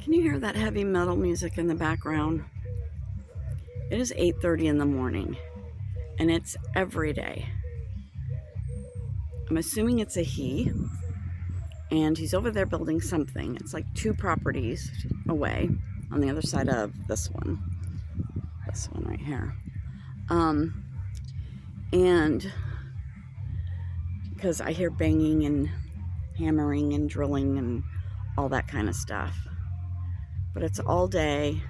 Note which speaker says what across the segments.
Speaker 1: Can you hear that heavy metal music in the background? It is 8:30 in the morning, and it's every day. I'm assuming it's a he, and he's over there building something. It's like 2 properties away on the other side of this one right here. And because I hear banging and hammering and drilling and all that kind of stuff. But it's all day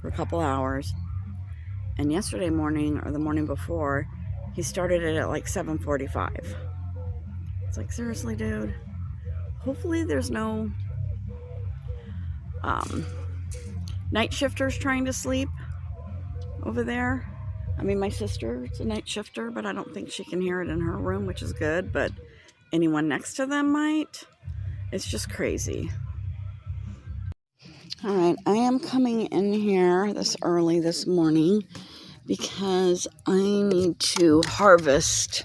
Speaker 1: for a couple hours. And yesterday morning, or the morning before, he started it at like 7:45. It's like, seriously, dude? Hopefully there's no night shifters trying to sleep over there. I mean, my sister's a night shifter, but I don't think she can hear it in her room, which is good. But anyone next to them might. It's just crazy. All right, I am coming in here this early this morning because I need to harvest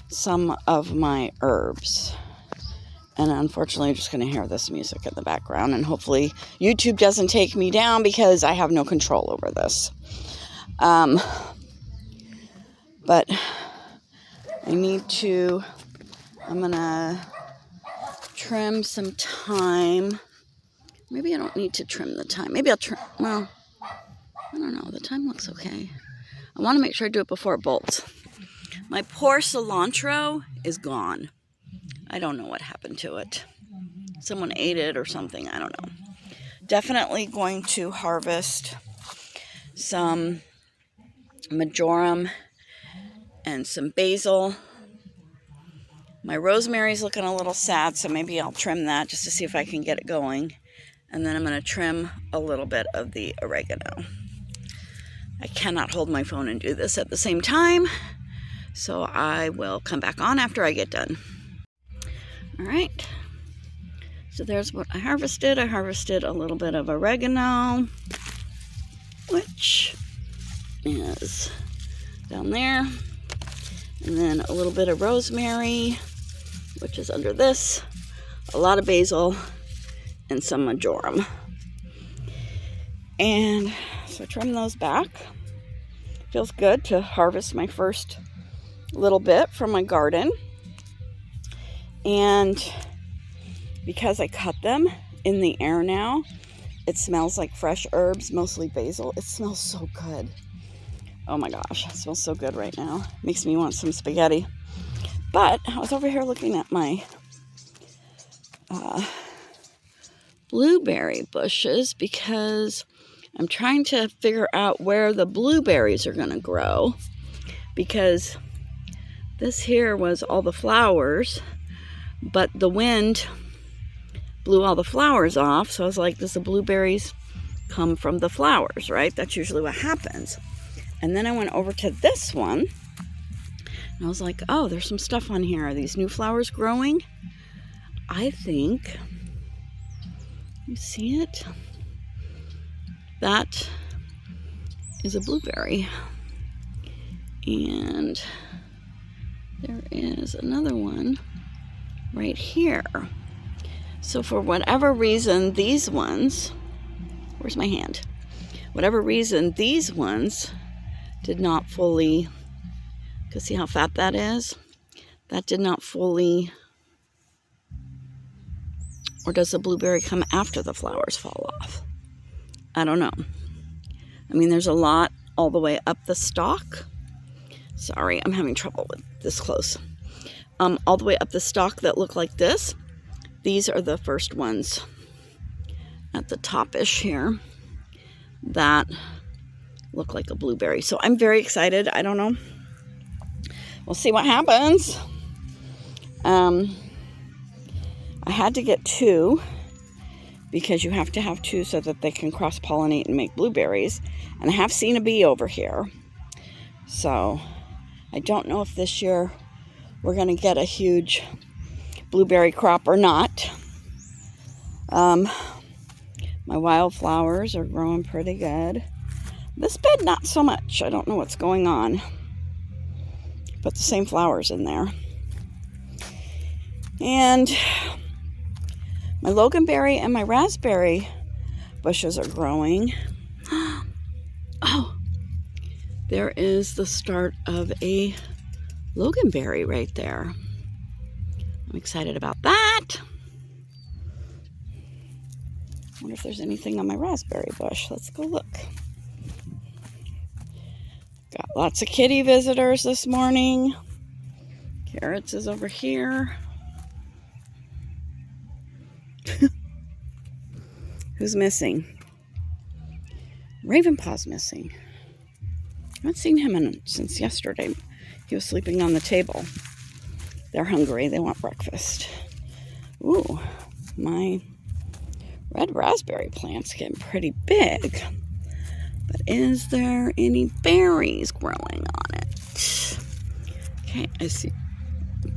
Speaker 1: some of my herbs. And unfortunately, I'm just going to hear this music in the background. And hopefully YouTube doesn't take me down because I have no control over this. But I'm going to trim some thyme. Maybe I don't need to trim the thyme. Maybe I'll trim, well, I don't know. The thyme looks okay. I want to make sure I do it before it bolts. My poor cilantro is gone. I don't know what happened to it. Someone ate it or something. I don't know. Definitely going to harvest some marjoram and some basil. My rosemary's looking a little sad, so maybe I'll trim that just to see if I can get it going. And then I'm going to trim a little bit of the oregano. I cannot hold my phone and do this at the same time, so I will come back on after I get done. All right, so there's what I harvested. I harvested a little bit of oregano, which is down there, and then a little bit of rosemary, which is under this, a lot of basil, and some marjoram. And so I trim those back. Feels good to harvest my first little bit from my garden. And because I cut them in the air now, it smells like fresh herbs, mostly basil. It smells so good. Oh my gosh, it smells so good right now. Makes me want some spaghetti. But I was over here looking at my blueberry bushes because I'm trying to figure out where the blueberries are going to grow, because this here was all the flowers, but the wind blew all the flowers off. So I was like, does the blueberries come from the flowers, right? That's usually what happens. And then I went over to this one and I was like, oh, there's some stuff on here. Are these new flowers growing? I think, you see it? That is a blueberry. And there is another one right here. So for whatever reason, these ones, where's my hand? Whatever reason, these ones did not fully, because see how fat that is? That did not fully, or does the blueberry come after the flowers fall off? I don't know. I mean, there's a lot all the way up the stalk. Sorry, I'm having trouble with this close. All the way up the stalk that look like this. These are the first ones at the top-ish here that look like a blueberry. So I'm very excited. I don't know. We'll see what happens. I had to get 2 because you have to have 2 so that they can cross-pollinate and make blueberries. And I have seen a bee over here. So I don't know if this year we're going to get a huge blueberry crop or not. My wildflowers are growing pretty good. This bed, not so much. I don't know what's going on. Put the same flowers in there. And My loganberry and my raspberry bushes are growing. Oh, there is the start of a loganberry right there. I'm excited about that. I wonder if there's anything on my raspberry bush. Let's go look. Got lots of kitty visitors this morning. Carrots is over here. Who's missing? Ravenpaw's missing. I haven't seen him since yesterday. He was sleeping on the table. They're hungry. They want breakfast. Ooh, my red raspberry plant's getting pretty big. But is there any berries growing on it? Okay, I see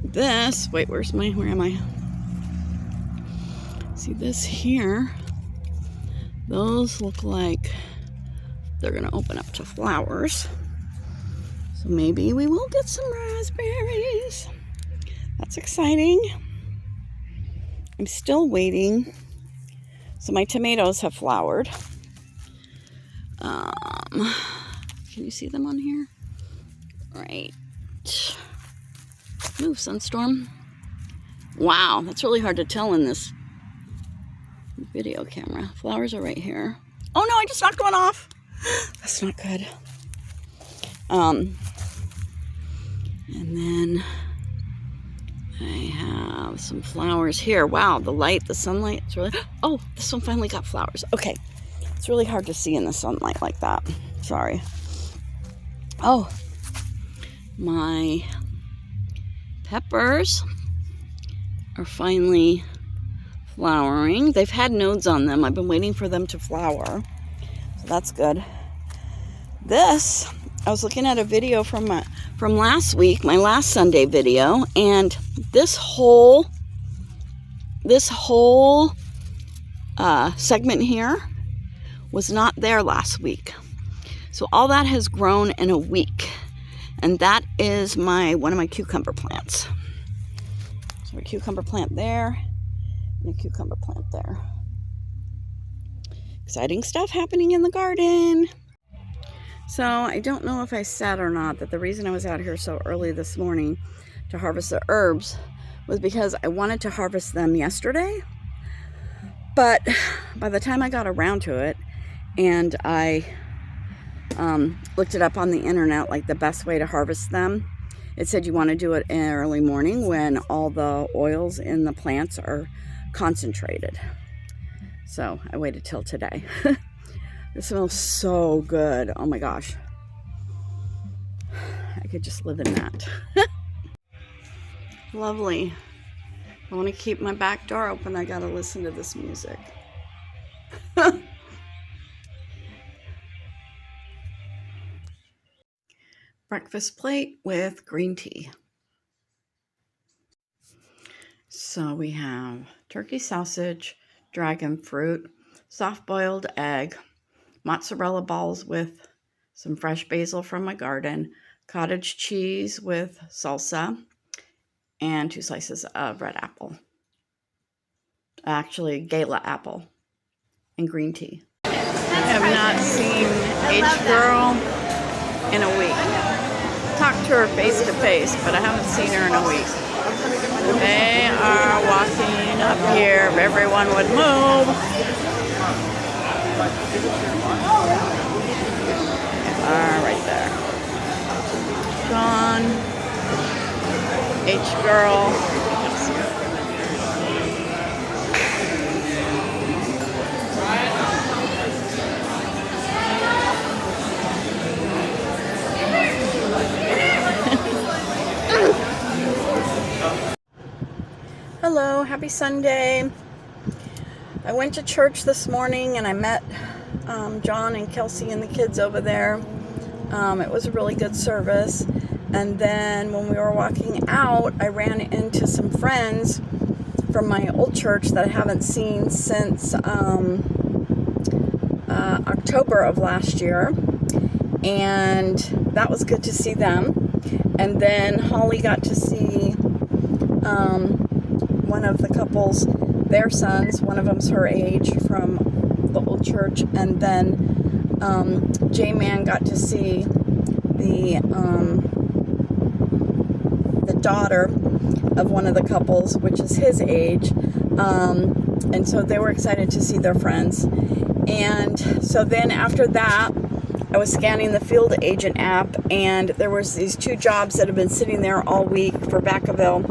Speaker 1: this. Wait, where am I? See this here? Those look like they're gonna open up to flowers. So maybe we will get some raspberries. That's exciting. I'm still waiting. So my tomatoes have flowered. Can you see them on here? Right. Move, Sunstorm. Wow, that's really hard to tell in this video camera. Flowers are right here. Oh no, I just knocked one off. That's not good. And then I have some flowers here. Wow, the light, the sunlight, it's really... Oh, this one finally got flowers. Okay, it's really hard to see in the sunlight like that. Sorry. Oh, my peppers are finally flowering. They've had nodes on them. I've been waiting for them to flower. So that's good. This, I was looking at a video from last week, my last Sunday video, and this whole segment here was not there last week. So all that has grown in a week. And that is one of my cucumber plants. So a cucumber plant there, and a cucumber plant there. Exciting stuff happening in the garden. So I don't know if I said or not that the reason I was out here so early this morning to harvest the herbs was because I wanted to harvest them yesterday. But by the time I got around to it and I looked it up on the internet, like the best way to harvest them, it said you want to do it in early morning when all the oils in the plants are concentrated. So I waited till today. It smells so good. Oh my gosh. I could just live in that. Lovely. I want to keep my back door open. I gotta listen to this music. Breakfast plate with green tea. So we have turkey sausage, dragon fruit, soft-boiled egg, mozzarella balls with some fresh basil from my garden, cottage cheese with salsa, and 2 slices of red apple. Actually, gala apple, and green tea. I have not seen H-Girl in a week. Talked to her face to face, but I haven't seen her in a week. They are walking up here. If everyone would move. Right there. John, H-Girl. Hello, happy Sunday. I went to church this morning and I met John and Kelsey and the kids over there. It was a really good service. And then when we were walking out, I ran into some friends from my old church that I haven't seen since October of last year. And that was good to see them. And then Holly got to see one of the couples their sons. One of them's her age from the old church, and then J-Man got to see the daughter of one of the couples, which is his age, and so they were excited to see their friends. And so then after that, I was scanning the field agent app, and there was these 2 jobs that have been sitting there all week for Vacaville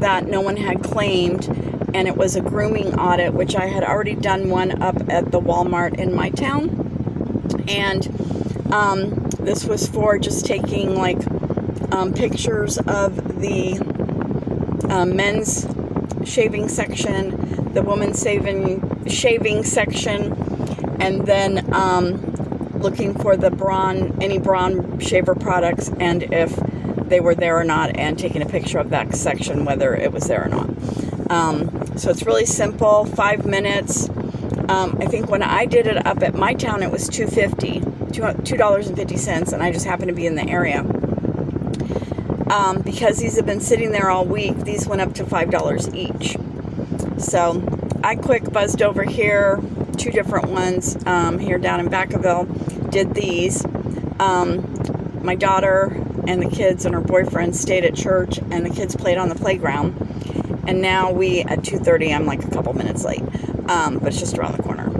Speaker 1: that no one had claimed, and it was a grooming audit, which I had already done one up at the Walmart in my town. And this was for just taking like pictures of the men's shaving section, the women's shaving section, and then looking for the any Braun shaver products, and if they were there or not, and taking a picture of that section, whether it was there or not. So it's really simple, 5 minutes. I think when I did it up at my town, it was $2.50, and I just happened to be in the area. Because these have been sitting there all week, these went up to $5 each. So I quick buzzed over here, 2 different ones here down in Vacaville, did these. My daughter and the kids and her boyfriend stayed at church, and the kids played on the playground. And now at 2:30, I'm like a couple minutes late, but it's just around the corner.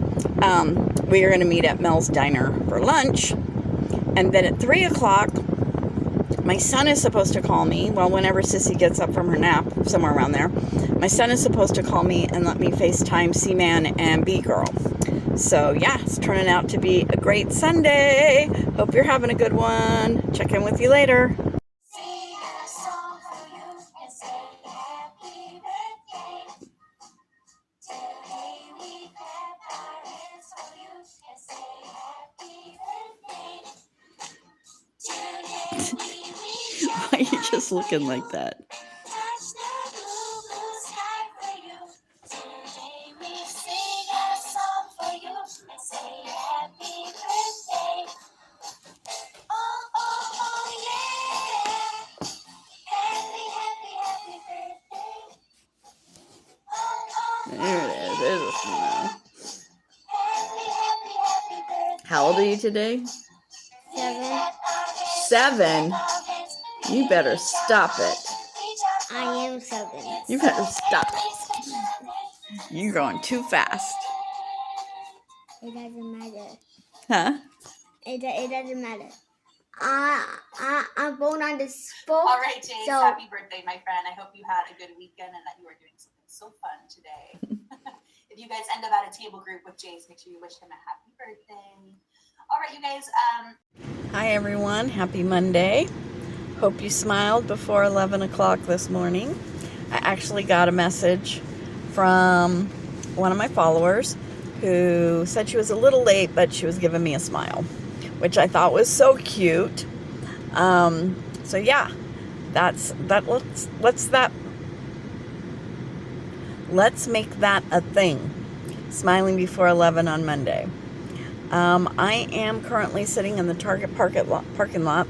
Speaker 1: We are going to meet at Mel's Diner for lunch, and then at 3 o'clock, my son is supposed to call me. Well, whenever Sissy gets up from her nap, somewhere around there, my son is supposed to call me and let me FaceTime C-Man and B-Girl. So yeah, it's turning out to be a great Sunday. Hope you're having a good one. Check in with you later. Why are you just looking like that? There it is. There's a smile. How old are you today? 7? You better stop it.
Speaker 2: I am 7.
Speaker 1: You better stop it. You're going too fast.
Speaker 2: It doesn't matter.
Speaker 1: Huh?
Speaker 2: It doesn't matter. I'm going on this boat.
Speaker 3: All right, Jace, happy birthday, my friend. I hope you had a good weekend and that you are doing something so fun today. If you guys end up at a table group with Jace, make sure you wish him a happy birthday. All right, you guys.
Speaker 1: Hi, everyone. Happy Monday. Hope you smiled before 11 o'clock this morning. I actually got a message from one of my followers who said she was a little late, but she was giving me a smile, which I thought was so cute. So yeah, let's make that a thing. Smiling before 11 on Monday. I am currently sitting in the Target parking lot.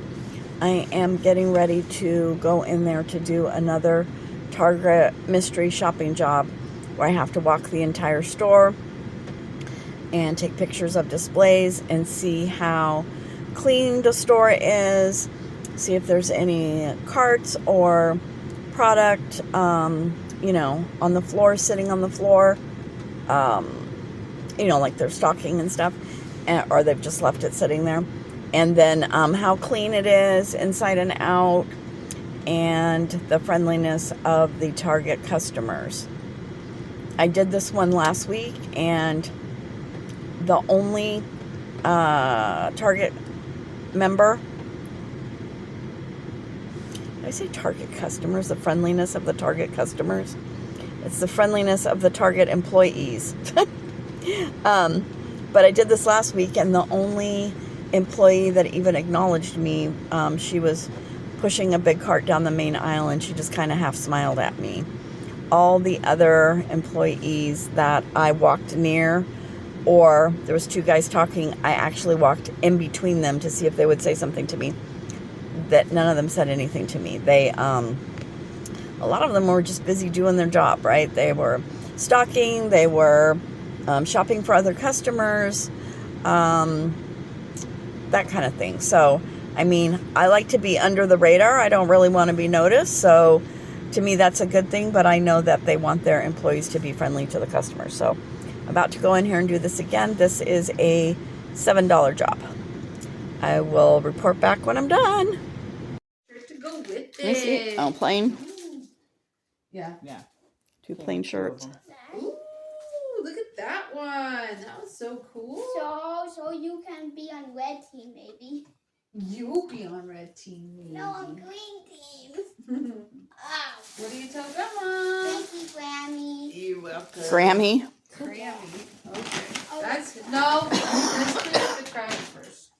Speaker 1: I am getting ready to go in there to do another Target mystery shopping job where I have to walk the entire store and take pictures of displays and see how clean the store is, see if there's any carts or product, on the floor, sitting on the floor, like they're stocking and stuff, or they've just left it sitting there. And then how clean it is inside and out, and the friendliness of the Target customers. I did this one last week, and the only Target member, did I say Target customers? The friendliness of the Target customers? It's the friendliness of the Target employees. But I did this last week, and the only employee that even acknowledged me, she was pushing a big cart down the main aisle, and she just kind of half smiled at me. All the other employees that I walked near, or there was 2 guys talking, I actually walked in between them to see if they would say something to me. That none of them said anything to me. They, a lot of them were just busy doing their job, right? They were stocking, they were shopping for other customers, that kind of thing. So, I mean, I like to be under the radar. I don't really want to be noticed. So, to me, that's a good thing. But I know that they want their employees to be friendly to the customers. So, I'm about to go in here and do this again. This is a $7 job. I will report back when I'm done.
Speaker 4: To go with
Speaker 1: Let me see.
Speaker 4: it.
Speaker 1: Oh, plain.
Speaker 4: Yeah.
Speaker 1: Two plain shirts.
Speaker 4: Ooh, look at that one. That was so cool.
Speaker 2: So you can be on red team, maybe.
Speaker 4: You'll be on red team, maybe.
Speaker 2: No, on green team. Oh.
Speaker 4: What do you tell Grandma?
Speaker 2: Thank you, Grammy.
Speaker 4: You're welcome.
Speaker 1: Grammy.
Speaker 4: Grammy. Okay. That's no. Let's clean up the trash first.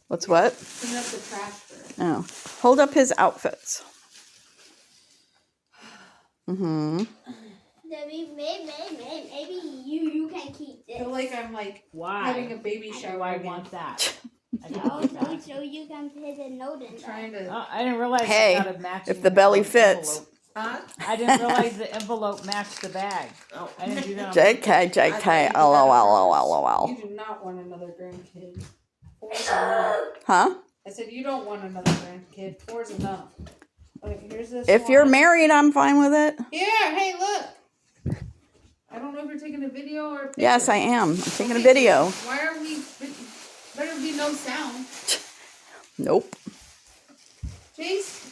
Speaker 1: What's what?
Speaker 4: Clean up the trash first.
Speaker 1: Oh. Hold up his outfits. Mm-hmm.
Speaker 2: Maybe you can keep
Speaker 4: I
Speaker 2: this.
Speaker 4: feel like I'm like
Speaker 5: Why?
Speaker 4: having a baby shower.
Speaker 5: I
Speaker 4: again.
Speaker 5: want that. I don't
Speaker 2: Oh,
Speaker 5: want that.
Speaker 2: so you can put a note in
Speaker 4: I'm
Speaker 2: there.
Speaker 4: trying to.
Speaker 5: I didn't realize
Speaker 1: Hey,
Speaker 5: it got a matching
Speaker 1: if the belly fits.
Speaker 5: envelope.
Speaker 4: Huh?
Speaker 5: I didn't realize the envelope matched the bag.
Speaker 4: Oh.
Speaker 5: I didn't do that.
Speaker 1: JK, LOL.
Speaker 4: You do not want another grandkid. Four's enough.
Speaker 1: Huh?
Speaker 4: I said you don't want another grandkid. Four's enough. Okay, here's this.
Speaker 1: If
Speaker 4: one.
Speaker 1: you're married, I'm fine with it.
Speaker 4: Here, hey, look. I don't know if you're taking a video or a picture.
Speaker 1: Yes, I am. I'm taking a video.
Speaker 4: Why are we? Better be no sound.
Speaker 1: Nope.
Speaker 4: Chase,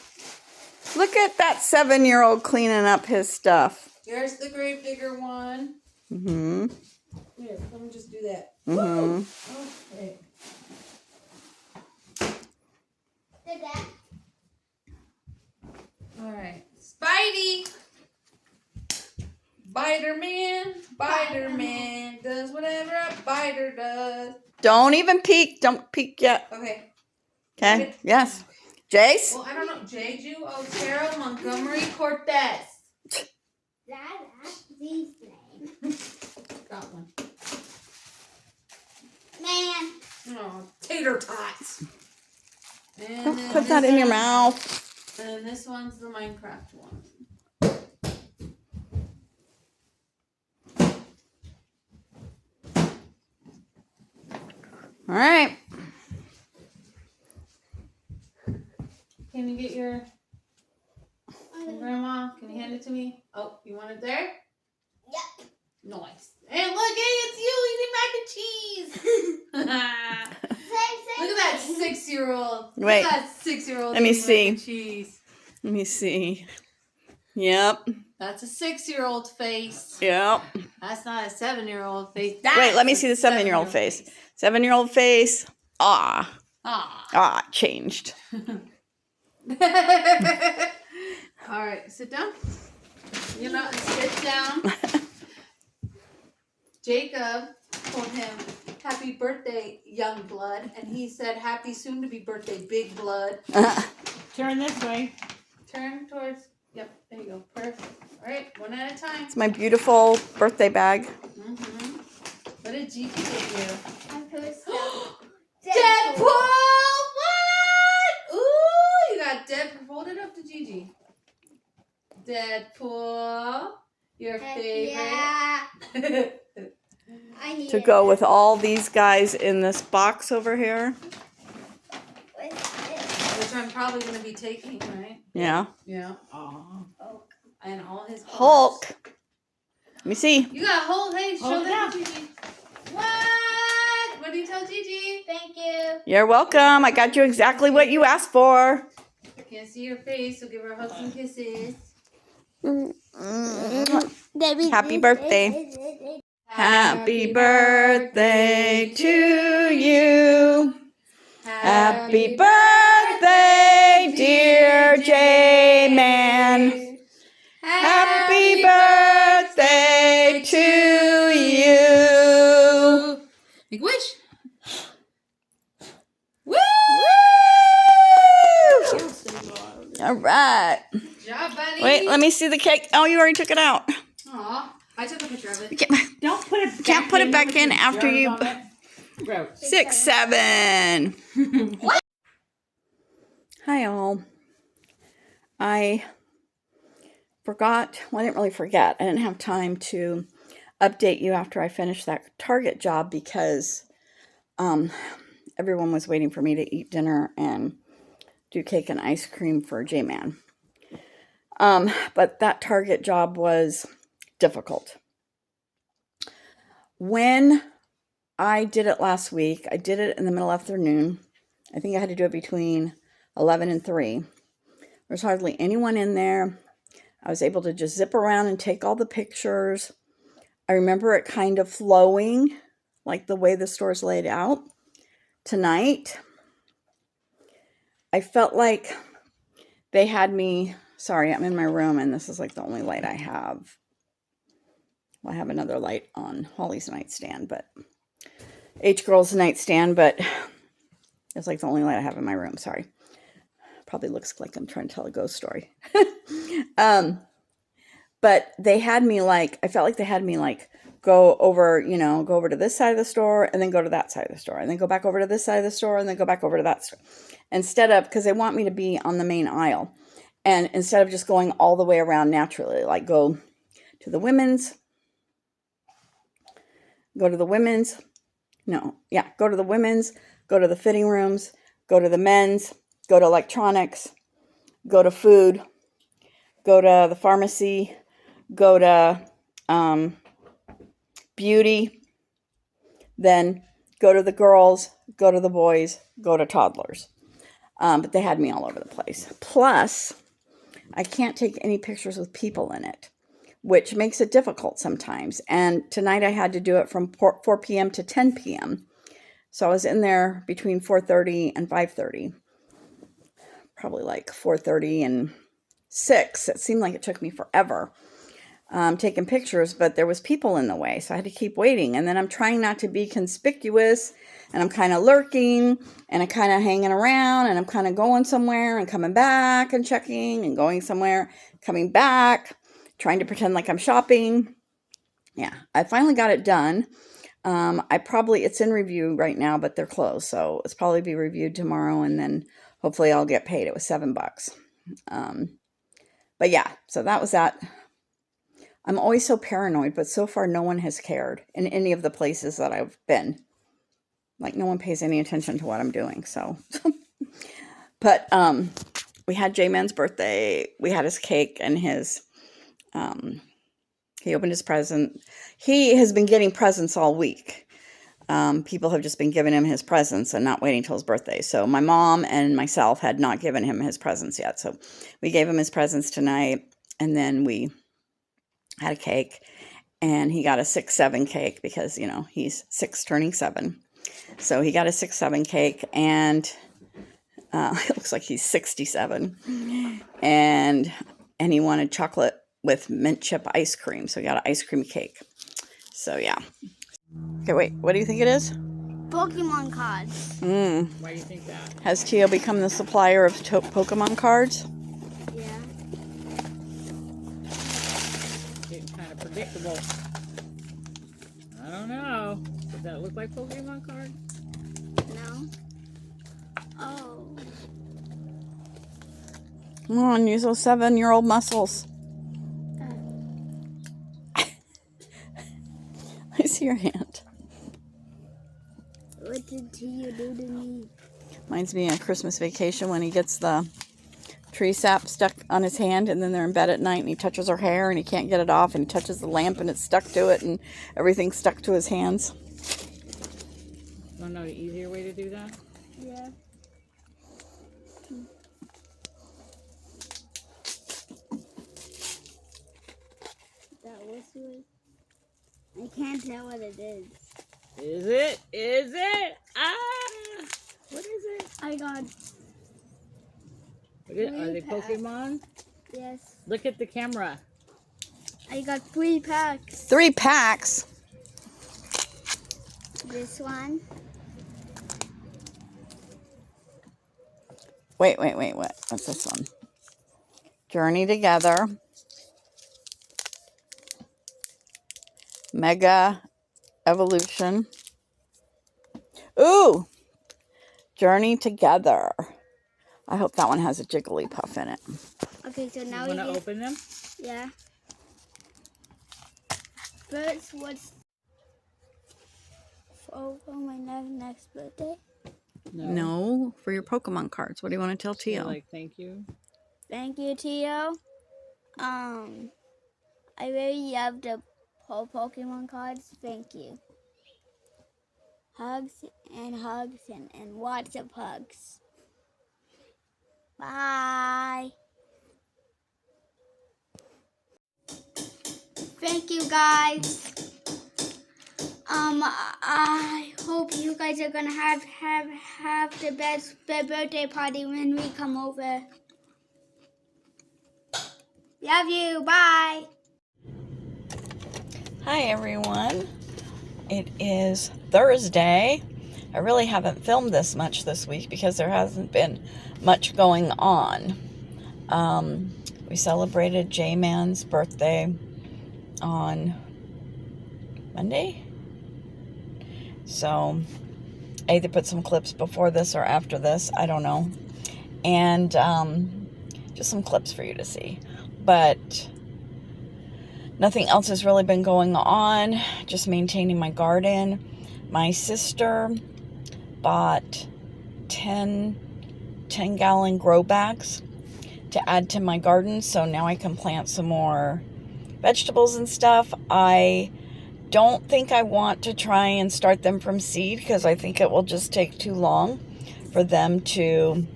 Speaker 1: Look at that 7-year-old cleaning up his stuff.
Speaker 4: here's the grave digger one.
Speaker 1: Mm-hmm.
Speaker 4: Here, let me just do that.
Speaker 1: Mm-hmm.
Speaker 4: Okay.
Speaker 2: Did that?
Speaker 4: All right. Spidey. Biter-man does whatever a biter does.
Speaker 1: Don't even peek. Don't peek yet.
Speaker 4: Okay.
Speaker 1: Okay? Yes. Jace?
Speaker 4: Well, I don't know. Jeju Otero Montgomery Cortez.
Speaker 2: That's Z's name.
Speaker 4: Got one.
Speaker 2: Man.
Speaker 4: Oh, tater tots. And
Speaker 1: Don't
Speaker 4: then
Speaker 1: put that
Speaker 4: this
Speaker 1: in your
Speaker 4: one-
Speaker 1: mouth.
Speaker 4: And this one's the Minecraft one.
Speaker 1: All right.
Speaker 4: Can you get your grandma? Can you hand it to me? Oh, you want it there?
Speaker 2: Yep.
Speaker 4: Nice. And look, hey, it's you eating mac and cheese. Look at that 6-year-old.
Speaker 1: Wait.
Speaker 4: Look at that 6-year-old.
Speaker 1: Let me
Speaker 4: eating
Speaker 1: see.
Speaker 4: Mac and cheese.
Speaker 1: Let me see. Yep.
Speaker 4: That's a 6-year-old face.
Speaker 1: Yep.
Speaker 4: That's not a 7-year-old face.
Speaker 1: Wait, let me
Speaker 4: That's
Speaker 1: see
Speaker 4: a
Speaker 1: the 7-year-old face. 7-year-old face. Ah.
Speaker 4: Ah.
Speaker 1: It changed.
Speaker 4: All right, sit down. You know, sit down. Jacob told him, "Happy birthday, young blood," and he said, "Happy soon-to-be birthday, big blood."
Speaker 5: Turn this way.
Speaker 4: Turn towards. Yep, there you go. Perfect. All right, one at a time.
Speaker 1: It's my beautiful birthday bag.
Speaker 4: Mm-hmm. What did Gigi get you?
Speaker 2: I'm first stuff.
Speaker 4: Deadpool! What? Ooh, you got Deadpool. Hold it up to Gigi. Deadpool, your favorite.
Speaker 2: Yeah. I need
Speaker 1: To go with all these guys in this box over here.
Speaker 4: Which I'm probably going to be taking, right?
Speaker 1: Yeah.
Speaker 4: Yeah.
Speaker 5: Oh.
Speaker 4: And all his parts.
Speaker 1: Hulk. Let me see.
Speaker 4: You got Hulk. Hey, show
Speaker 5: Hold
Speaker 4: that to Gigi. What? What do you tell Gigi?
Speaker 2: Thank you.
Speaker 1: You're welcome. I got you exactly what you asked for.
Speaker 4: Can't see your face, so give her hugs and kisses.
Speaker 1: Happy birthday. Happy birthday to you. Happy birthday, dear J-Man. Happy birthday to you.
Speaker 4: Make a wish. Woo!
Speaker 1: All right.
Speaker 4: Good job, buddy.
Speaker 1: Wait, let me see the cake. Oh, you already took it out.
Speaker 4: Aw, I took a picture of it.
Speaker 5: Don't put it back
Speaker 1: Can't put it
Speaker 5: in
Speaker 1: back
Speaker 5: with
Speaker 1: in
Speaker 5: the
Speaker 1: after
Speaker 5: germs
Speaker 1: you-
Speaker 5: on it. Gross.
Speaker 1: 6, 7. Hi, all. I forgot. Well, I didn't really forget. I didn't have time to update you after I finished that Target job because everyone was waiting for me to eat dinner and do cake and ice cream for J-Man. But that Target job was difficult. When I did it last week, I did it in the middle afternoon. I think I had to do it between 11 and 3. There's hardly anyone in there. I was able to just zip around and take all the pictures. I remember it kind of flowing, like the way the store's laid out. Tonight, I felt like they had me, sorry, I'm in my room and this is like the only light I have. Well, I have another light on Holly's nightstand, but H-Girl's nightstand, but it's like the only light I have in my room, sorry. Probably looks like I'm trying to tell a ghost story. But they had me like, I felt like they had me like go over to this side of the store and then go to that side of the store and then go back over to this side of the store and then go back over to that store. Instead of, because they want me to be on the main aisle. And instead of just going all the way around naturally, like go to the women's, go to the fitting rooms, go to the men's, go to electronics, go to food, go to the pharmacy, go to beauty, then go to the girls, go to the boys, go to toddlers. But they had me all over the place. Plus, I can't take any pictures with people in it, which makes it difficult sometimes. And tonight I had to do it from 4 p.m. to 10 p.m. So I was in there between 4:30 and 5:30. Probably like 4:30 and 6. It seemed like it took me forever taking pictures, but there was people in the way, so I had to keep waiting. And then I'm trying not to be conspicuous, and I'm kind of lurking, and I'm kind of hanging around, and I'm kind of going somewhere and coming back and checking and going somewhere, coming back, trying to pretend like I'm shopping. Yeah, I finally got it done. It's in review right now, but they're closed, so it's probably be reviewed tomorrow, and then hopefully I'll get paid. It was $7. But yeah, so that was that. I'm always so paranoid, but so far no one has cared in any of the places that I've been. Like no one pays any attention to what I'm doing, so. But we had J-Man's birthday. We had his cake and his, he opened his present. He has been getting presents all week. People have just been giving him his presents and not waiting till his birthday. So my mom and myself had not given him his presents yet. So we gave him his presents tonight, and then we had a cake, and he got a 6-7 cake because, he's 6 turning 7. So he got a 6-7 cake, and it looks like he's 67. And he wanted chocolate with mint chip ice cream. So he got an ice cream cake. So yeah. Okay, wait, what do you think it is?
Speaker 2: Pokemon cards.
Speaker 5: Why do you think that?
Speaker 1: Has Tio become the supplier of Pokemon cards?
Speaker 2: Yeah.
Speaker 5: Getting kind of predictable. I don't know. Does that look like Pokemon cards?
Speaker 2: No. Oh.
Speaker 1: Come on, use those 7-year-old muscles. I see your hand.
Speaker 2: What did Tia do to me?
Speaker 1: Reminds me of Christmas Vacation when he gets the tree sap stuck on his hand, and then they're in bed at night and he touches her hair and he can't get it off, and he touches the lamp and it's stuck to it and everything's stuck to his hands.
Speaker 5: You want to know the easier way to do that?
Speaker 2: Yeah. That was it. I can't tell what it is.
Speaker 5: Is it? Is it? Ah! What is it?
Speaker 2: I got
Speaker 5: Are they
Speaker 2: packs.
Speaker 5: Pokemon?
Speaker 2: yes.
Speaker 5: Look at the camera.
Speaker 2: I got 3 packs.
Speaker 1: 3 packs?
Speaker 2: This one.
Speaker 1: Wait, what's this one? Journey Together. Mega Evolution. Ooh! Journey Together. I hope that one has a Jigglypuff in it.
Speaker 2: Okay, so now
Speaker 5: You
Speaker 2: we
Speaker 5: want to
Speaker 2: get
Speaker 5: open them?
Speaker 2: yeah. first was for my next birthday.
Speaker 1: No, for your Pokemon cards. What do you want to tell
Speaker 5: Say,
Speaker 1: Tio?
Speaker 5: like, thank you.
Speaker 2: Thank you, Tio. I really love the Pokemon cards. Thank you. Hugs and lots of hugs. Bye. Thank you, guys. I hope you guys are gonna have the best birthday party when we come over. Love you. Bye.
Speaker 1: Hi, everyone. It is Thursday. I really haven't filmed this much this week because there hasn't been much going on. We celebrated J-Man's birthday on Monday. So I either put some clips before this or after this. I don't know. And just some clips for you to see. But nothing else has really been going on. Just maintaining my garden. My sister bought 10-gallon grow bags to add to my garden. So now I can plant some more vegetables and stuff. I don't think I want to try and start them from seed because I think it will just take too long for them to,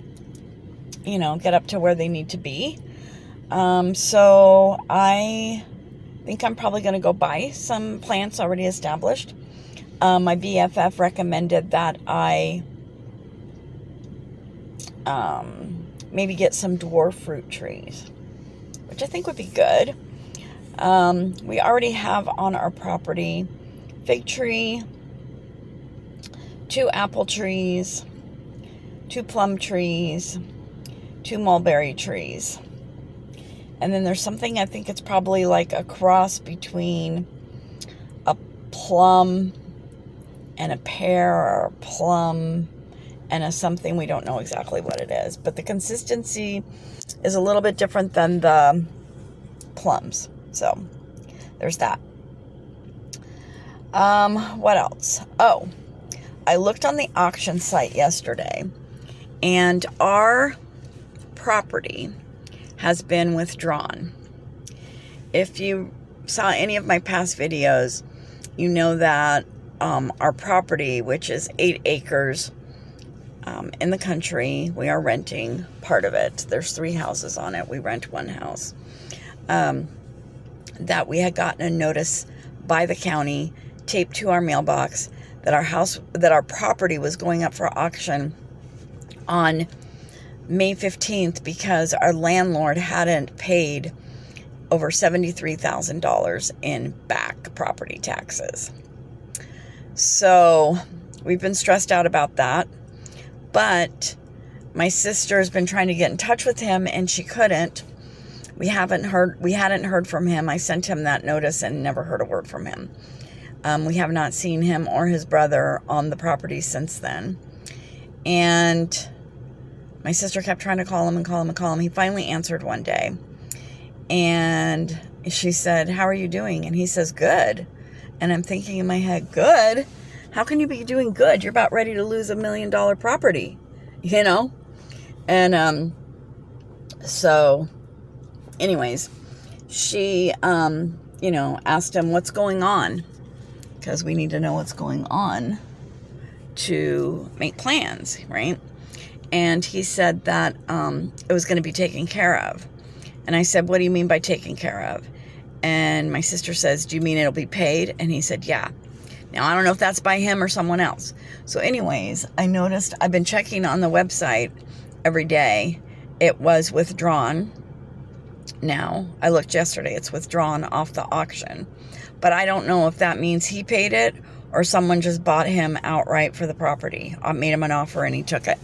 Speaker 1: get up to where they need to be. So I think I'm probably going to go buy some plants already established. My BFF recommended that I maybe get some dwarf fruit trees, which I think would be good. We already have on our property fig tree, 2 apple trees, 2 plum trees, 2 mulberry trees. And then there's something, I think it's probably like a cross between a plum and a pear, or a plum and a something. We don't know exactly what it is, but the consistency is a little bit different than the plums. So there's that. What else? Oh, I looked on the auction site yesterday, and our property has been withdrawn. If you saw any of my past videos, you know that our property, which is 8 acres in the country, we are renting part of it. There's 3 houses on it. We rent 1 house. That we had gotten a notice by the county taped to our mailbox that our property was going up for auction on May 15th because our landlord hadn't paid over $73,000 in back property taxes. So we've been stressed out about that, but my sister's been trying to get in touch with him and she couldn't. We hadn't heard from him. I sent him that notice and never heard a word from him. We have not seen him or his brother on the property since then. And my sister kept trying to call him and call him and call him. He finally answered one day. And she said, "How are you doing?" And he says, "Good." And I'm thinking in my head, good? How can you be doing good? You're about ready to lose $1 million property, And so anyways, she, asked him what's going on, because we need to know what's going on to make plans, right? And he said that it was going to be taken care of. And I said, "What do you mean by taken care of?" And my sister says, "Do you mean it'll be paid?" And he said, "Yeah." Now, I don't know if that's by him or someone else. So anyways, I noticed I've been checking on the website every day. It was withdrawn. Now, I looked yesterday, it's withdrawn off the auction. But I don't know if that means he paid it or someone just bought him outright for the property. I made him an offer and he took it.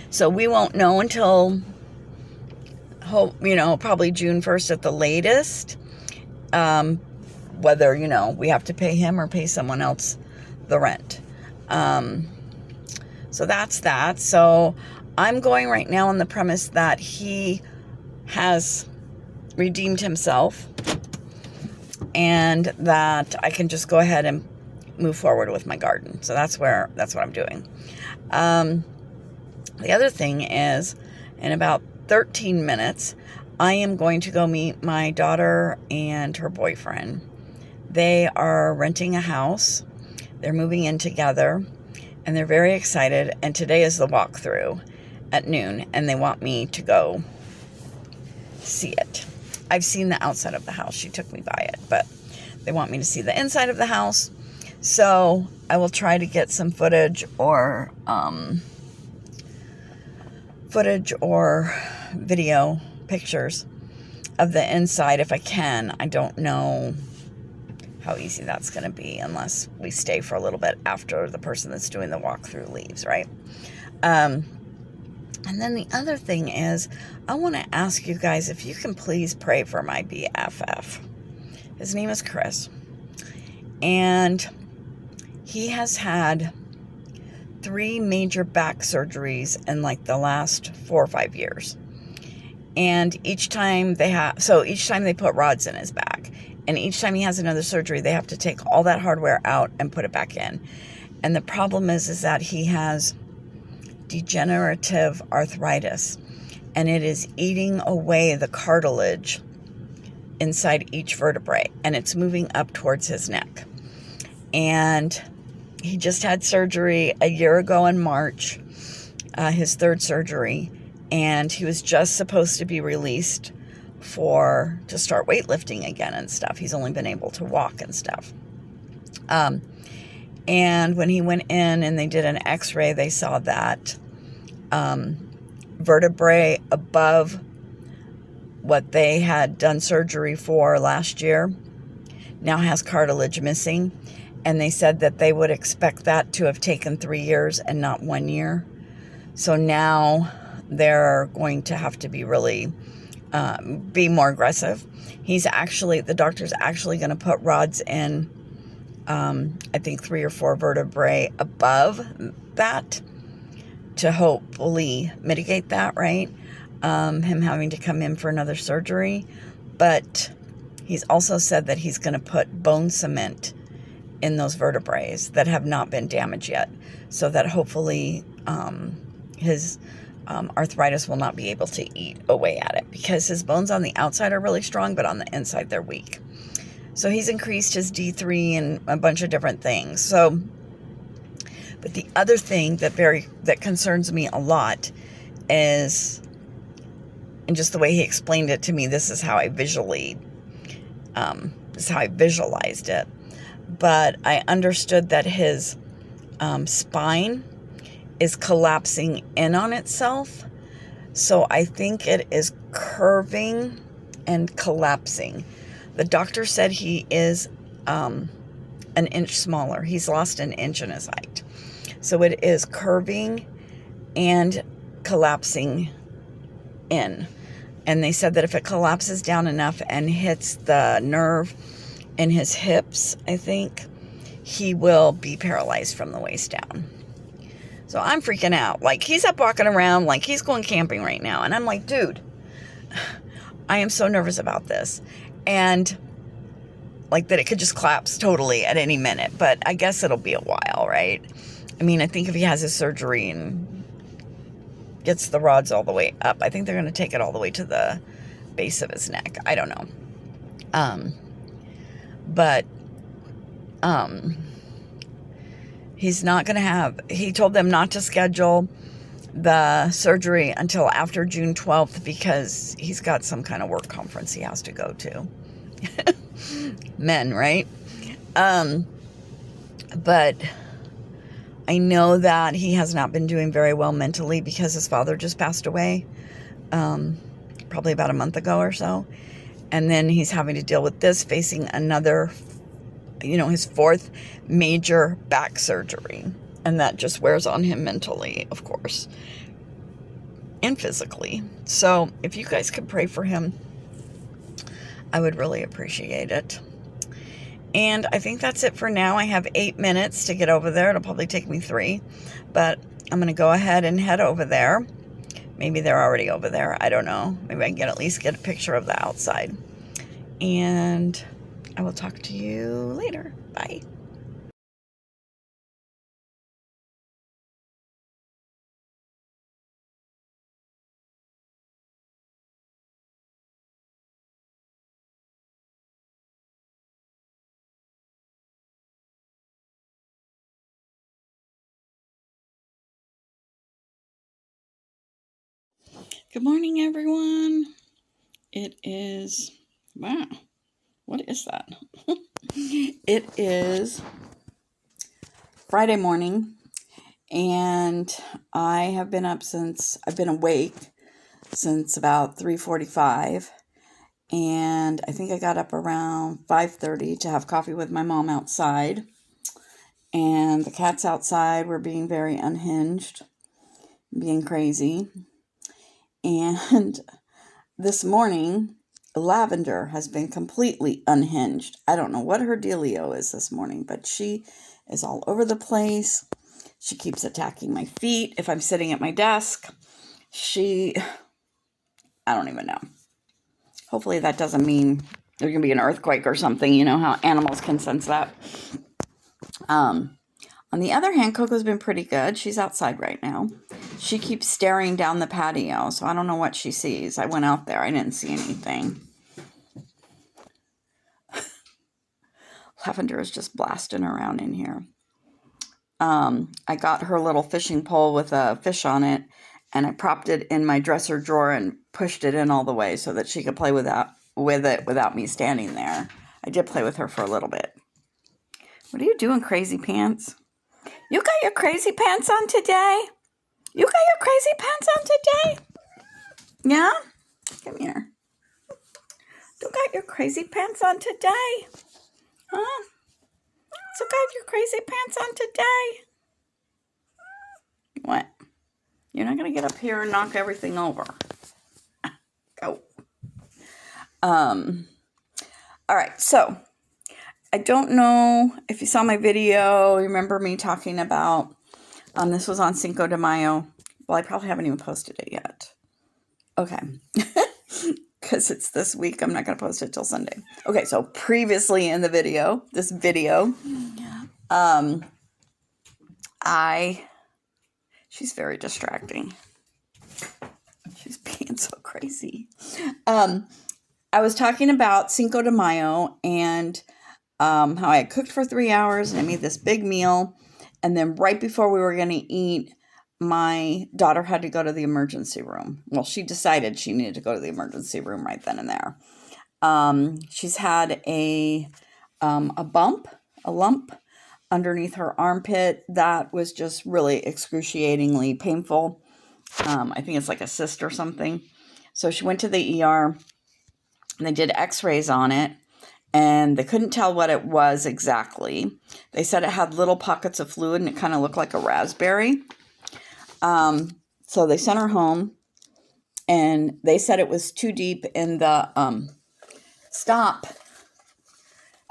Speaker 1: So we won't know until, probably June 1st at the latest, whether, we have to pay him or pay someone else the rent. So that's that. So I'm going right now on the premise that he has redeemed himself and that I can just go ahead and move forward with my garden. So that's what I'm doing. The other thing is, in about 13 minutes, I am going to go meet my daughter and her boyfriend. They are renting a house. They're moving in together, and they're very excited. And today is the walkthrough at noon, and they want me to go see it. I've seen the outside of the house. She took me by it, but they want me to see the inside of the house. So I will try to get some footage or video pictures of the inside if I can. I don't know how easy that's going to be unless we stay for a little bit after the person that's doing the walkthrough leaves, right? And then the other thing is, I want to ask you guys if you can please pray for my BFF. His name is Chris, and he has had 3 major back surgeries in like the last 4 or 5 years. And each time they put rods in his back. And each time he has another surgery, they have to take all that hardware out and put it back in. And the problem is that he has degenerative arthritis. And it is eating away the cartilage inside each vertebrae. And it's moving up towards his neck. And he just had surgery a year ago in March, his 3rd surgery. And he was just supposed to be released to start weightlifting again and stuff. He's only been able to walk and stuff. And when he went in and they did an x-ray, they saw that vertebrae above what they had done surgery for last year now has cartilage missing. And they said that they would expect that to have taken 3 years and not 1 year. So now they're going to have to be really be more aggressive. The doctor's actually going to put rods in, I think 3 or 4 vertebrae above that to hopefully mitigate that, right? Him having to come in for another surgery. But he's also said that he's going to put bone cement in those vertebrae that have not been damaged yet, so that hopefully his arthritis will not be able to eat away at it, because his bones on the outside are really strong, but on the inside they're weak. So he's increased his D3 and a bunch of different things. So, but the other thing that concerns me a lot is, and just the way he explained it to me, this is how I visualized it. But I understood that his spine is collapsing in on itself. So I think it is curving and collapsing. The doctor said he is an inch smaller. He's lost an inch in his height. So it is curving and collapsing in. And they said that if it collapses down enough and hits the nerve in his hips, I think, he will be paralyzed from the waist down. So I'm freaking out. Like, he's up walking around like he's going camping right now. And I'm like, dude, I am so nervous about this. And like that it could just collapse totally at any minute. But I guess it'll be a while, right? I mean, I think if he has his surgery and gets the rods all the way up, I think they're going to take it all the way to the base of his neck. I don't know. But he's not going to have, he told them not to schedule the surgery until after June 12th because he's got some kind of work conference he has to go to. Men, right? But I know that he has not been doing very well mentally because his father just passed away probably about a month ago or so. And then he's having to deal with this, facing another, his 4th major back surgery. And that just wears on him mentally, of course, and physically. So if you guys could pray for him, I would really appreciate it. And I think that's it for now. I have 8 minutes to get over there. It'll probably take me 3. But I'm going to go ahead and head over there. Maybe they're already over there. I don't know. Maybe I can at least get a picture of the outside. And I will talk to you later. Bye. Good morning, everyone. It is, wow, what is that? It is Friday morning, and I have been up since, I've been awake since about 3:45, and I think I got up around 5:30 to have coffee with my mom outside, and the cats outside were being very unhinged, being crazy, and this morning, Lavender has been completely unhinged. I don't know what her dealio is this morning, but she is all over the place. She keeps attacking my feet if I'm sitting at my desk. I don't even know. Hopefully that doesn't mean there's going to be an earthquake or something. You know how animals can sense that. On the other hand, Coco's been pretty good. She's outside right now. She keeps staring down the patio, so I don't know what she sees. I went out there. I didn't see anything. Lavender is just blasting around in here. I got her little fishing pole with a fish on it, and I propped it in my dresser drawer and pushed it in all the way so that she could play with it without me standing there. I did play with her for a little bit. What are you doing, crazy pants? You got your crazy pants on today? You got your crazy pants on today? Yeah? Come here. You got your crazy pants on today? Huh? You got your crazy pants on today? What? You're not going to get up here and knock everything over. Go. All right, so I don't know if you saw my video, remember me talking about, this was on Cinco de Mayo. Well, I probably haven't even posted it yet. Okay. Because it's this week, I'm not going to post it till Sunday. Okay, so previously in the video, she's very distracting. She's being so crazy. I was talking about Cinco de Mayo and how I had cooked for 3 hours and I made this big meal. And then right before we were going to eat, my daughter had to go to the emergency room. Well, she decided she needed to go to the emergency room right then and there. She's had a lump underneath her armpit that was just really excruciatingly painful. I think it's like a cyst or something. So she went to the ER and they did x-rays on it and they couldn't tell what it was exactly. They said it had little pockets of fluid and it kind of looked like a raspberry. So they sent her home and they said it was too deep in the, it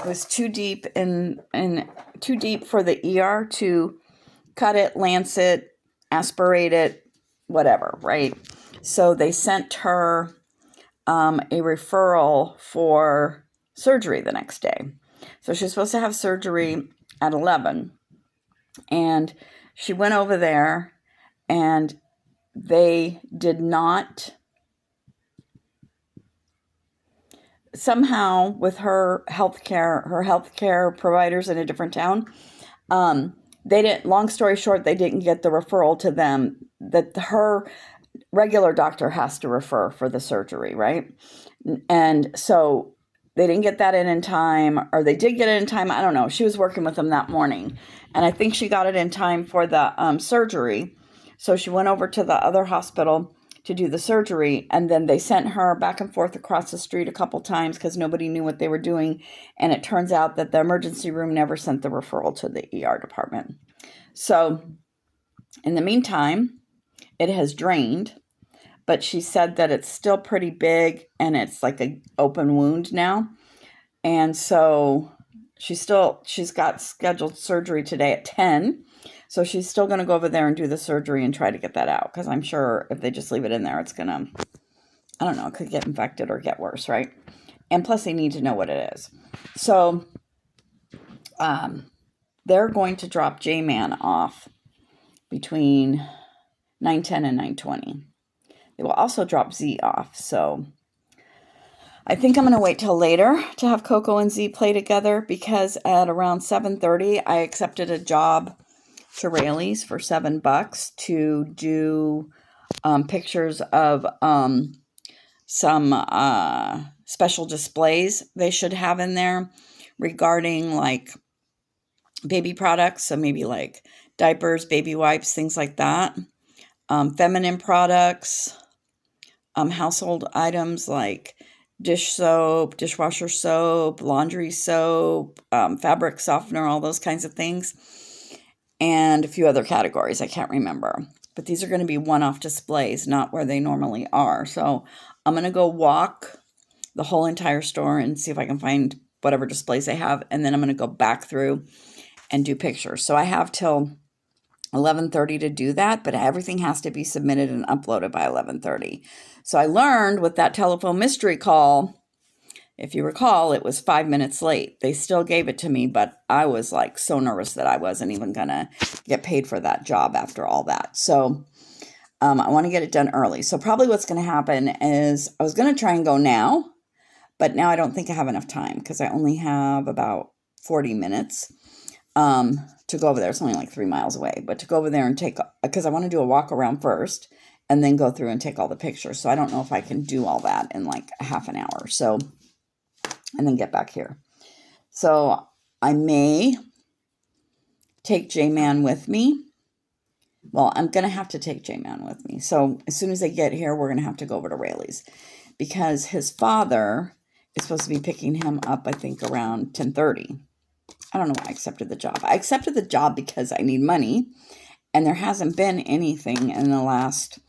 Speaker 1: was too deep too deep for the ER to cut it, lance it, aspirate it, whatever, right? So they sent her a referral for surgery the next day. So she's supposed to have surgery at 11. And she went over there and they did not, somehow with her healthcare providers in a different town, they didn't, long story short, they didn't get the referral to them that her regular doctor has to refer for the surgery, right? And so they didn't get that in time, or they did get it in time. I don't know. She was working with them that morning, and I think she got it in time for the surgery. So she went over to the other hospital to do the surgery, and then they sent her back and forth across the street a couple times because nobody knew what they were doing. And it turns out that the emergency room never sent the referral to the ER department. So in the meantime, it has drained, but she said that it's still pretty big and it's like an open wound now. And so she's got scheduled surgery today at 10. So she's still going to go over there and do the surgery and try to get that out. Because I'm sure if they just leave it in there, it's going to, I don't know, it could get infected or get worse, right? And plus they need to know what it is. So they're going to drop J-Man off between 9:10 and 9:20. They will also drop Z off. So I think I'm going to wait till later to have Coco and Z play together, because at around 7:30, I accepted a job to Raley's for $7 to do pictures of some special displays they should have in there regarding like baby products. So maybe like diapers, baby wipes, things like that. Feminine products, household items like dish soap, dishwasher soap, laundry soap, fabric softener, all those kinds of things. And a few other categories I can't remember. But these are going to be one-off displays, not where they normally are. So I'm going to go walk the whole entire store and see if I can find whatever displays they have. And then I'm going to go back through and do pictures. So I have till 11:30 to do that, but everything has to be submitted and uploaded by 11:30. So I learned with that telephone mystery call, if you recall, it was 5 minutes late. They still gave it to me, but I was like so nervous that I wasn't even going to get paid for that job after all that. So I want to get it done early. So probably what's going to happen is I was going to try and go now, but now I don't think I have enough time because I only have about 40 minutes to go over there. It's only like 3 miles away, but to go over there and take, because I want to do a walk around first and then go through and take all the pictures. So I don't know if I can do all that in like a half an hour. So, and then get back here. So I may take J-Man with me. Well, I'm going to have to take J-Man with me. So as soon as they get here, we're going to have to go over to Raley's because his father is supposed to be picking him up, I think, around 10:30. I don't know why I accepted the job. I accepted the job because I need money, and there hasn't been anything in the last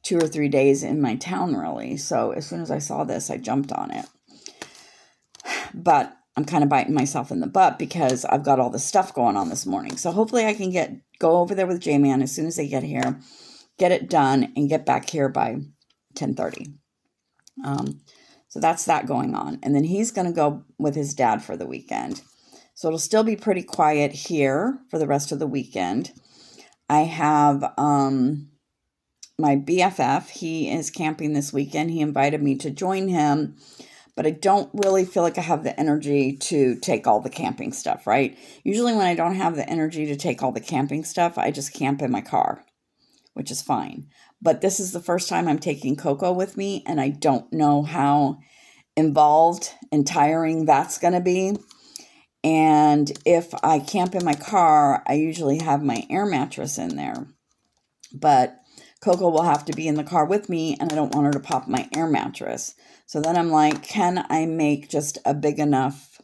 Speaker 1: 2 or 3 days in my town, really. So as soon as I saw this, I jumped on it. But I'm kind of biting myself in the butt because I've got all this stuff going on this morning. So hopefully I can go over there with J-Man as soon as they get here, get it done, and get back here by 10:30. So that's that going on. And then he's going to go with his dad for the weekend. So it'll still be pretty quiet here for the rest of the weekend. I have my BFF. He is camping this weekend. He invited me to join him, but I don't really feel like I have the energy to take all the camping stuff, right? Usually when I don't have the energy to take all the camping stuff, I just camp in my car, which is fine. But this is the first time I'm taking Coco with me, and I don't know how involved and tiring that's going to be. And if I camp in my car, I usually have my air mattress in there. But Coco will have to be in the car with me, and I don't want her to pop my air mattress. So then I'm like, can I make just a big enough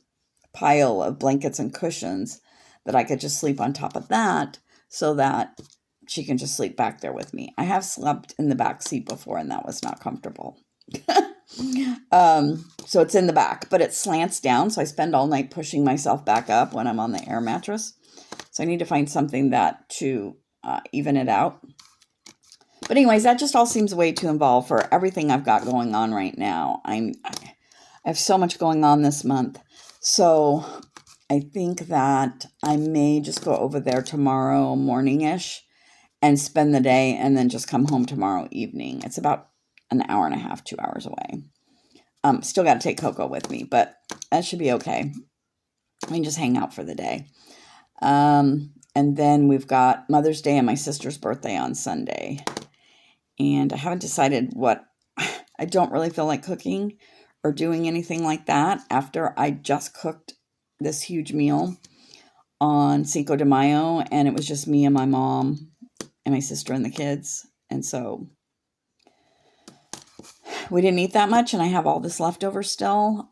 Speaker 1: pile of blankets and cushions that I could just sleep on top of that so that she can just sleep back there with me? I have slept in the back seat before, and that was not comfortable. So it's in the back, but it slants down. So I spend all night pushing myself back up when I'm on the air mattress. So I need to find something to even it out. But anyways, that just all seems way too involved for everything I've got going on right now. I have so much going on this month. So I think that I may just go over there tomorrow morning-ish and spend the day and then just come home tomorrow evening. It's about an hour and a half, 2 hours away. Still got to take Coco with me, but that should be okay. We can just hang out for the day. And then we've got Mother's Day and my sister's birthday on Sunday. And I haven't decided what. I don't really feel like cooking or doing anything like that after I just cooked this huge meal on Cinco de Mayo, and it was just me and my mom and my sister and the kids. And so we didn't eat that much, and I have all this leftover still.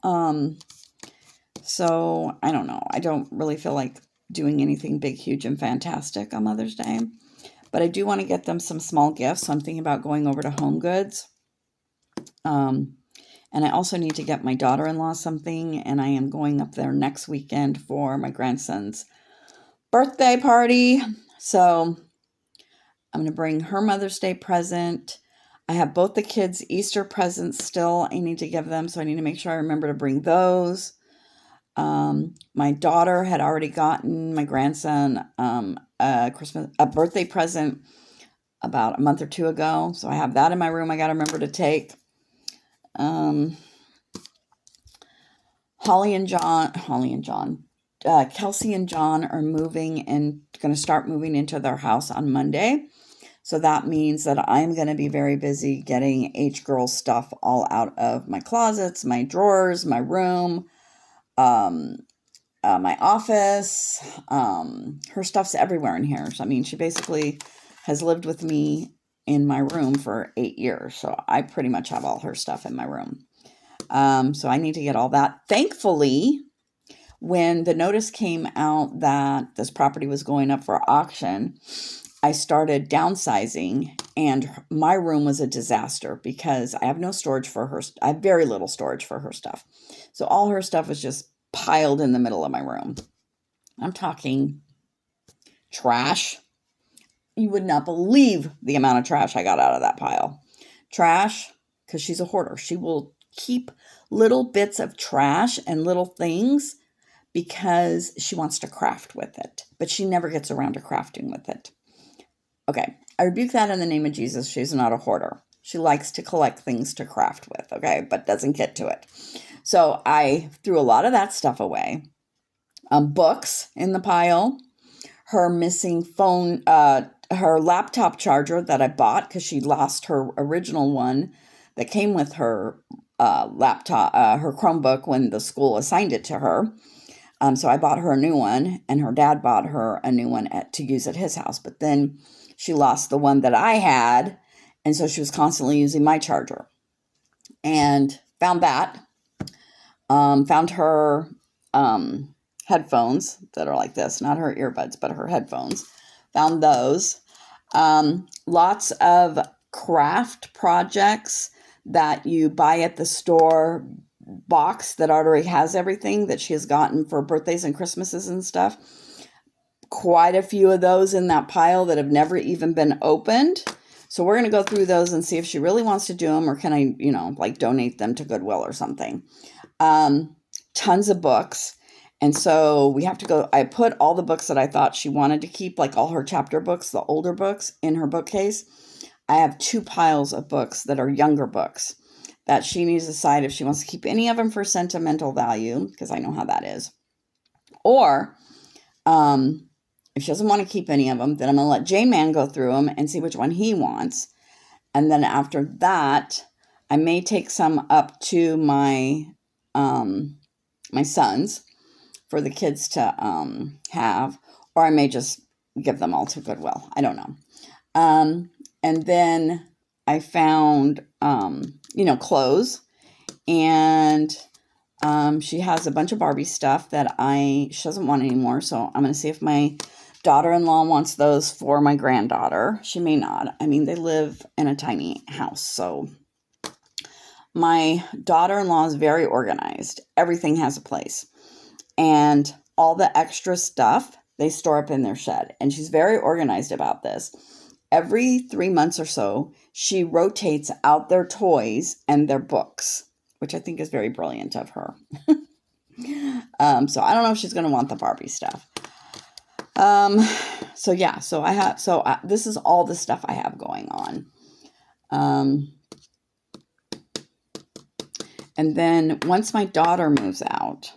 Speaker 1: So I don't know. I don't really feel like doing anything big, huge, and fantastic on Mother's Day. But I do want to get them some small gifts. So I'm thinking about going over to Home Goods. And I also need to get my daughter-in-law something. And I am going up there next weekend for my grandson's birthday party. So I'm going to bring her Mother's Day present. I have both the kids' Easter presents still I need to give them, so I need to make sure I remember to bring those. My daughter had already gotten my grandson a birthday present about a month or two ago, so I have that in my room I got to remember to take. Kelsey and John are moving and going to start moving into their house on Monday. So that means that I'm going to be very busy getting H-Girl stuff all out of my closets, my drawers, my room, my office. Her stuff's everywhere in here. So, I mean, she basically has lived with me in my room for 8 years. So I pretty much have all her stuff in my room. So I need to get all that. Thankfully, when the notice came out that this property was going up for auction, I started downsizing, and my room was a disaster because I have no storage for her. I have very little storage for her stuff. So all her stuff was just piled in the middle of my room. I'm talking trash. You would not believe the amount of trash I got out of that pile. Trash, because she's a hoarder. She will keep little bits of trash and little things because she wants to craft with it, but she never gets around to crafting with it. Okay, I rebuke that in the name of Jesus. She's not a hoarder. She likes to collect things to craft with, okay, but doesn't get to it. So I threw a lot of that stuff away. Books in the pile. Her missing phone, her laptop charger that I bought because she lost her original one that came with her laptop, her Chromebook when the school assigned it to her. So I bought her a new one, and her dad bought her a new one to use at his house. But then she lost the one that I had, and so she was constantly using my charger. And found that. Found her headphones that are like this, not her earbuds, but her headphones. Found those. Lots of craft projects that you buy at the store, box that already has everything that she has gotten for birthdays and Christmases and stuff. Quite a few of those in that pile that have never even been opened. So we're going to go through those and see if she really wants to do them, or can I, like donate them to Goodwill or something. Tons of books. And so we have to go. I put all the books that I thought she wanted to keep, like all her chapter books, the older books, in her bookcase. I have 2 piles of books that are younger books that she needs to decide if she wants to keep any of them for sentimental value, because I know how that is. Or if she doesn't want to keep any of them, then I'm going to let J-Man go through them and see which one he wants. And then after that, I may take some up to my my sons for the kids to have, or I may just give them all to Goodwill. I don't know. And then I found, clothes, and she has a bunch of Barbie stuff that she doesn't want anymore. So I'm going to see if my daughter-in-law wants those for my granddaughter. She may not. I mean, they live in a tiny house. So my daughter-in-law is very organized. Everything has a place. And all the extra stuff, they store up in their shed. And she's very organized about this. Every 3 months or so, she rotates out their toys and their books, which I think is very brilliant of her. So I don't know if she's going to want the Barbie stuff. This is all the stuff I have going on. And then once my daughter moves out,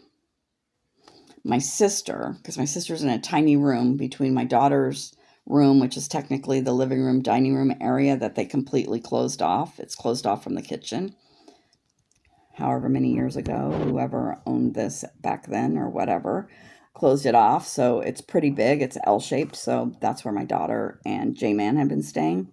Speaker 1: my sister, because my sister's in a tiny room between my daughter's room, which is technically the living room, dining room area that they completely closed off. It's closed off from the kitchen. However many years ago, whoever owned this back then or whatever, closed it off. So it's pretty big. It's L-shaped. So that's where my daughter and J-Man have been staying.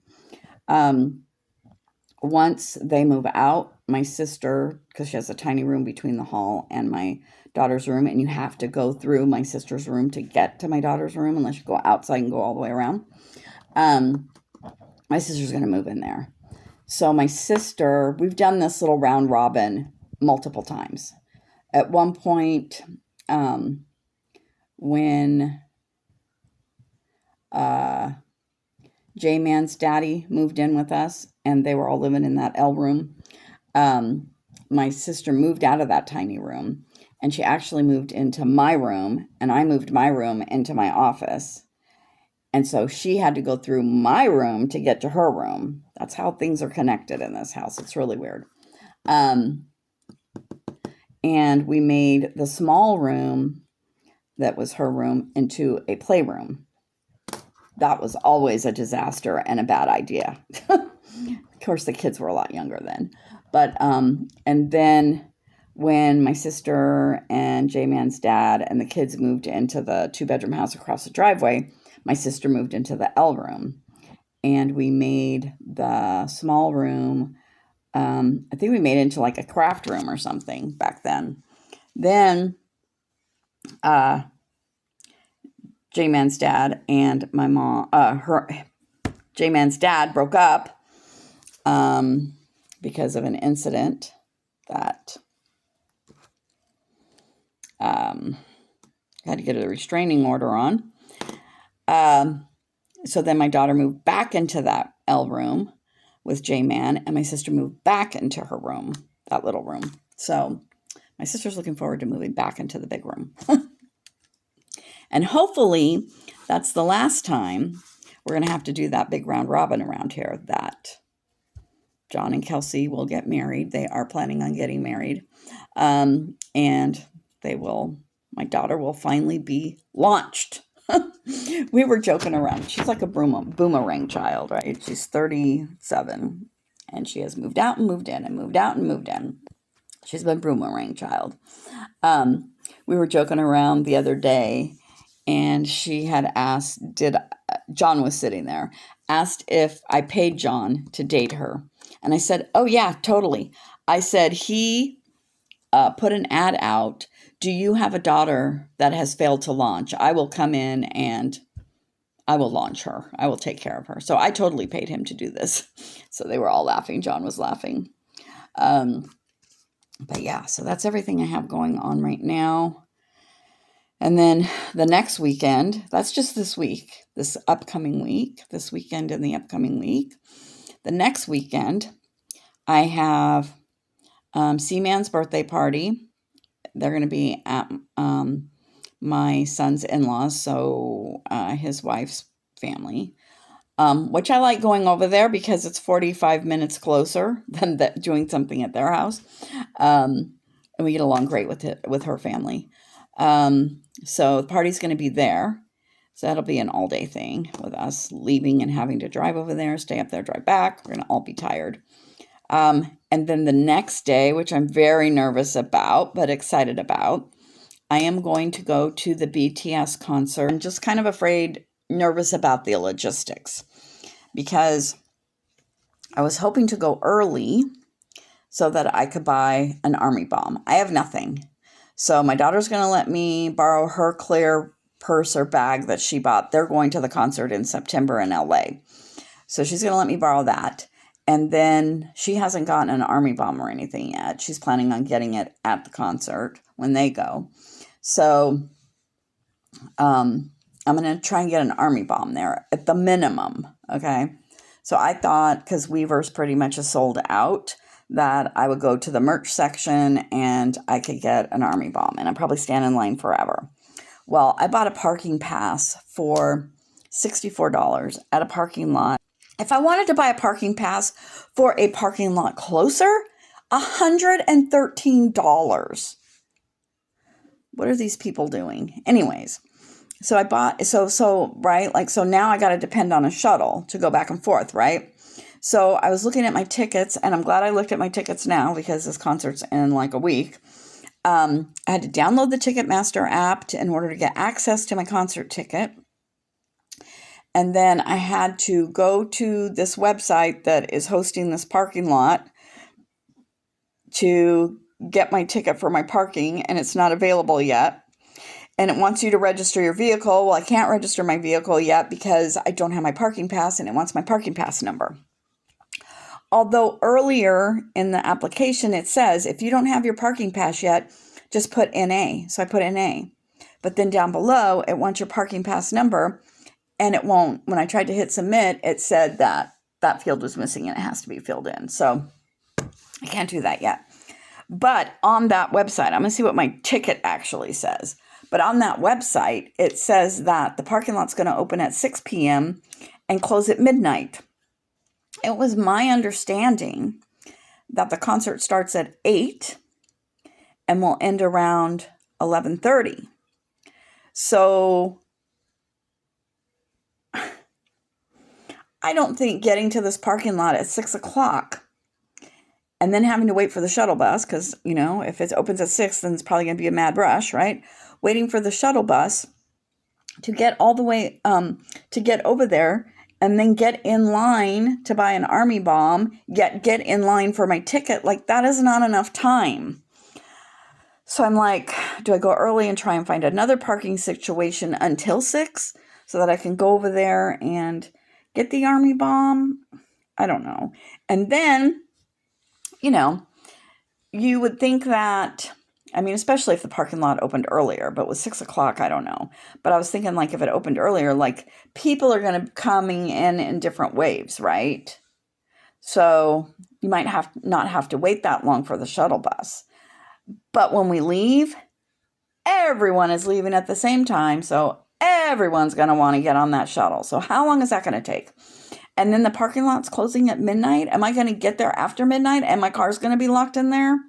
Speaker 1: Once they move out, my sister, because she has a tiny room between the hall and my daughter's room, and you have to go through my sister's room to get to my daughter's room unless you go outside and go all the way around. My sister's going to move in there. So my sister, we've done this little round robin multiple times. At one point, when J-Man's daddy moved in with us, and they were all living in that L room. My sister moved out of that tiny room, and she actually moved into my room, and I moved my room into my office. And so she had to go through my room to get to her room. That's how things are connected in this house. It's really weird. And we made the small room that was her room into a playroom. That was always a disaster and a bad idea. Of course, the kids were a lot younger then. But, and then when my sister and J-Man's dad and the kids moved into the 2-bedroom house across the driveway, my sister moved into the L room. And we made the small room, I think we made it into like a craft room or something back then. Then, J-Man's dad and my mom, J-Man's dad broke up because of an incident that had to get a restraining order on. So then my daughter moved back into that L room with J-Man, and my sister moved back into her room, that little room. So my sister's looking forward to moving back into the big room. And hopefully that's the last time we're going to have to do that big round robin around here, that John and Kelsey will get married. They are planning on getting married. And they will, my daughter will finally be launched. We were joking around. She's like a boomerang child, right? She's 37 and she has moved out and moved in and moved out and moved in. She's been a boomerang child. We were joking around the other day, and she had asked, John was sitting there, asked if I paid John to date her. And I said, oh yeah, totally. I said, he put an ad out. Do you have a daughter that has failed to launch? I will come in and I will launch her. I will take care of her. So I totally paid him to do this. So they were all laughing. John was laughing. But yeah, so that's everything I have going on right now. And then the next weekend, that's just this week, this upcoming week, this weekend and the upcoming week. The next weekend, I have Seaman's birthday party. They're going to be at my son's in-laws, so his wife's family, which I like going over there because it's 45 minutes closer than doing something at their house. And we get along great with her family. So the party's going to be there. So that'll be an all-day thing with us leaving and having to drive over there, stay up there, drive back. We're going to all be tired. And then the next day, which I'm very nervous about, but excited about, I am going to go to the BTS concert. I'm just kind of nervous about the logistics, because I was hoping to go early so that I could buy an army bomb. I have nothing. So my daughter's going to let me borrow her clear purse or bag that she bought. They're going to the concert in September in LA. So she's going to let me borrow that. And then she hasn't gotten an army bomb or anything yet. She's planning on getting it at the concert when they go. So I'm going to try and get an army bomb there at the minimum. Okay. So I thought, because Weaver's pretty much a sold out, that I would go to the merch section and I could get an army bomb, and I'd probably stand in line forever. Well, I bought a parking pass for $64 at a parking lot. If I wanted to buy a parking pass for a parking lot closer, $113. What are these people doing? Anyways, so I bought, right? Like, so now I got to depend on a shuttle to go back and forth, right? So I was looking at my tickets, and I'm glad I looked at my tickets now because this concert's in like a week. I had to download the Ticketmaster app in order to get access to my concert ticket. And then I had to go to this website that is hosting this parking lot to get my ticket for my parking, and it's not available yet. And it wants you to register your vehicle. Well, I can't register my vehicle yet because I don't have my parking pass, and it wants my parking pass number. Although earlier in the application, it says, if you don't have your parking pass yet, just put NA. So I put NA. But then down below, it wants your parking pass number. and it won't. When I tried to hit submit, it said that that field was missing and it has to be filled in. So I can't do that yet. But on that website, I'm going to see what my ticket actually says. But on that website, it says that the parking lot's going to open at 6 p.m. and close at midnight. It was my understanding that the concert starts at 8 and will end around 11:30. So I don't think getting to this parking lot at 6 o'clock and then having to wait for the shuttle bus, because, you know, if it opens at 6, then it's probably going to be a mad rush, right? Waiting for the shuttle bus to get all the way, to get over there and then get in line to buy an army bomb, get in line for my ticket. Like, that is not enough time. So I'm like, do I go early and try and find another parking situation until 6 so that I can go over there and get the army bomb? I don't know. And then, you know, you would think that, I mean, especially if the parking lot opened earlier, but with 6 o'clock, I don't know. But I was thinking, like, if it opened earlier, like, people are going to be coming in different waves, right? So you might not have to wait that long for the shuttle bus. But when we leave, everyone is leaving at the same time. So everyone's going to want to get on that shuttle. So how long is that going to take? And then the parking lot's closing at midnight. Am I going to get there after midnight and my car's going to be locked in there?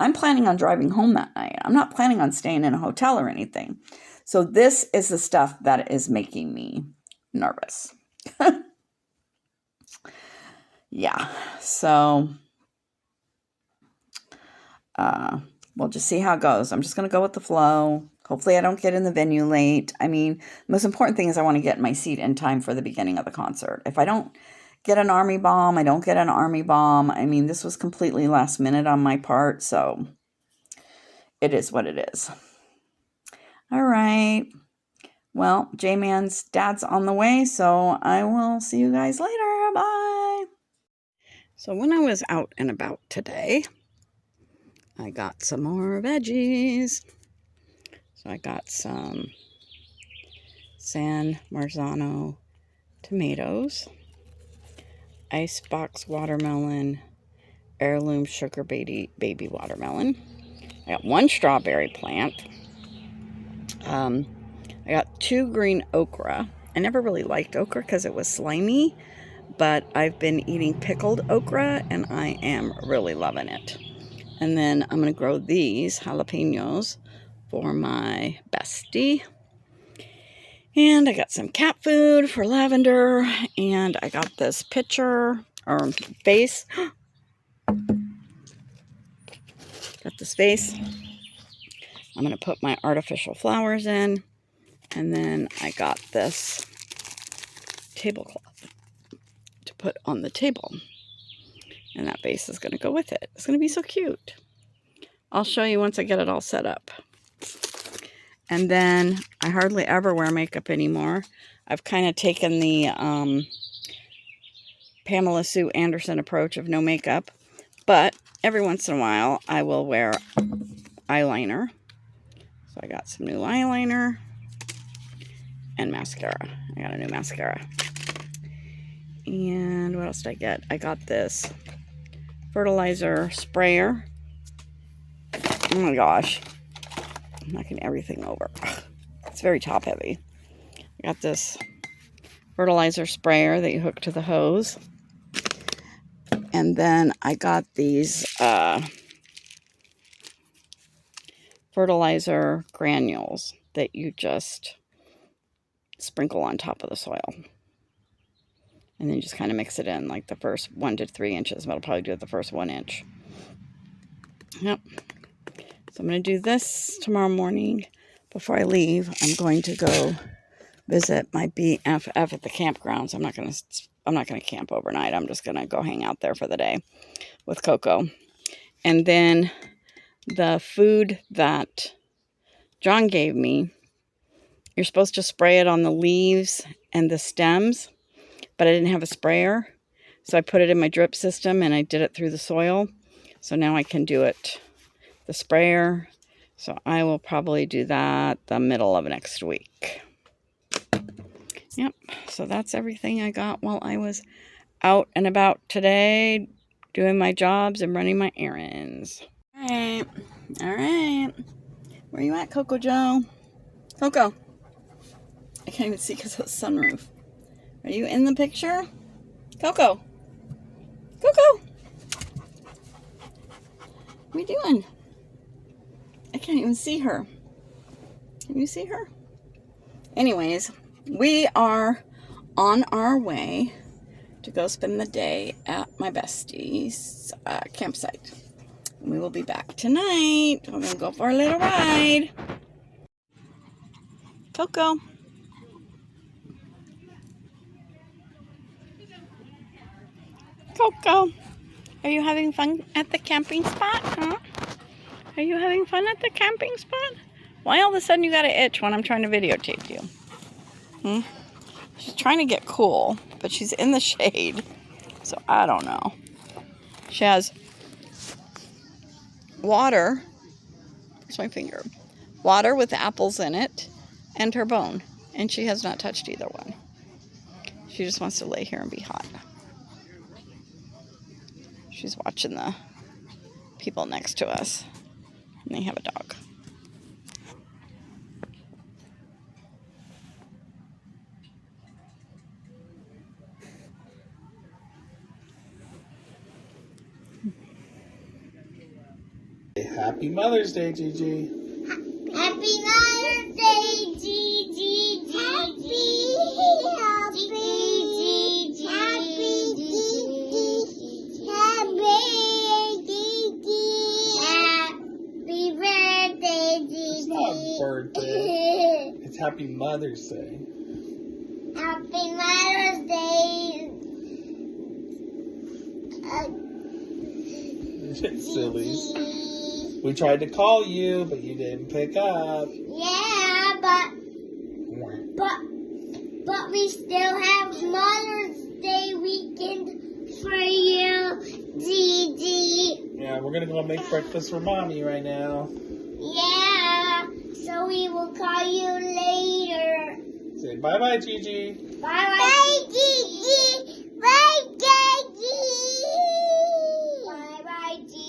Speaker 1: I'm planning on driving home that night. I'm not planning on staying in a hotel or anything. So this is the stuff that is making me nervous. Yeah. So we'll just see how it goes. I'm just going to go with the flow. Hopefully I don't get in the venue late. I mean, the most important thing is I want to get my seat in time for the beginning of the concert. If I don't get an army bomb, I don't get an army bomb. I mean, this was completely last minute on my part, so it is what it is. All right. Well, J-Man's dad's on the way, so I will see you guys later. Bye. So when I was out and about today, I got some more veggies. So I got some San Marzano tomatoes, icebox watermelon, heirloom sugar baby watermelon. I got one strawberry plant. I got 2 green okra. I never really liked okra because it was slimy, but I've been eating pickled okra and I am really loving it. And then I'm going to grow these jalapenos for my bestie. And I got some cat food for Lavender. And I got this pitcher or vase. Got this vase. I'm going to put my artificial flowers in. And then I got this tablecloth to put on the table. And that vase is going to go with it. It's going to be so cute. I'll show you once I get it all set up. And then I hardly ever wear makeup anymore. I've kind of taken the Pamela Sue Anderson approach of no makeup. But every once in a while, I will wear eyeliner. So I got some new eyeliner and mascara. I got a new mascara. And what else did I get? I got this fertilizer sprayer. Oh my gosh. I'm knocking everything over. It's very top heavy. I got this fertilizer sprayer that you hook to the hose. And then I got these fertilizer granules that you just sprinkle on top of the soil. And then just kind of mix it in like the first 1 to 3 inches. But I'll probably do it the first 1 inch. Yep. So I'm going to do this tomorrow morning. Before I leave, I'm going to go visit my BFF at the campground. So I'm not going to camp overnight. I'm just going to go hang out there for the day with Coco. And then the food that John gave me, you're supposed to spray it on the leaves and the stems, but I didn't have a sprayer. So I put it in my drip system and I did it through the soil. So now I can do it the sprayer. So I will probably do that the middle of next week. Yep, so that's everything I got while I was out and about today, doing my jobs and running my errands. All right. Where you at, Coco Joe? Coco. I can't even see because of the sunroof. Are you in the picture? Coco. Coco. What are you doing? I can't even see her. Can you see her? Anyways, we are on our way to go spend the day at my bestie's campsite. And we will be back tonight. We're going to go for a little ride. Coco. Coco. Are you having fun at the camping spot, huh? Are you having fun at the camping spot? Why all of a sudden you got an itch when I'm trying to videotape you? She's trying to get cool, but she's in the shade. So I don't know. She has water. Where's my finger? Water with apples in it and her bone. And she has not touched either one. She just wants to lay here and be hot. She's watching the people next to us. And they have a dog.
Speaker 6: Happy Mother's Day, Gigi.
Speaker 2: Happy Mother's Day, Gigi. Happy birthday, Gigi.
Speaker 6: It's not birthday. It's Happy Mother's Day.
Speaker 2: Happy Mother's Day.
Speaker 6: Sillies. We tried to call you, but you didn't pick up.
Speaker 2: Yeah, but we still have Mother's Day weekend for you, Gigi.
Speaker 6: Yeah, we're gonna go make breakfast for Mommy right now.
Speaker 2: Yeah, so we will call you later.
Speaker 6: Say bye-bye, Gigi.
Speaker 2: Bye, Gigi. Bye, Gigi. Bye, Gigi.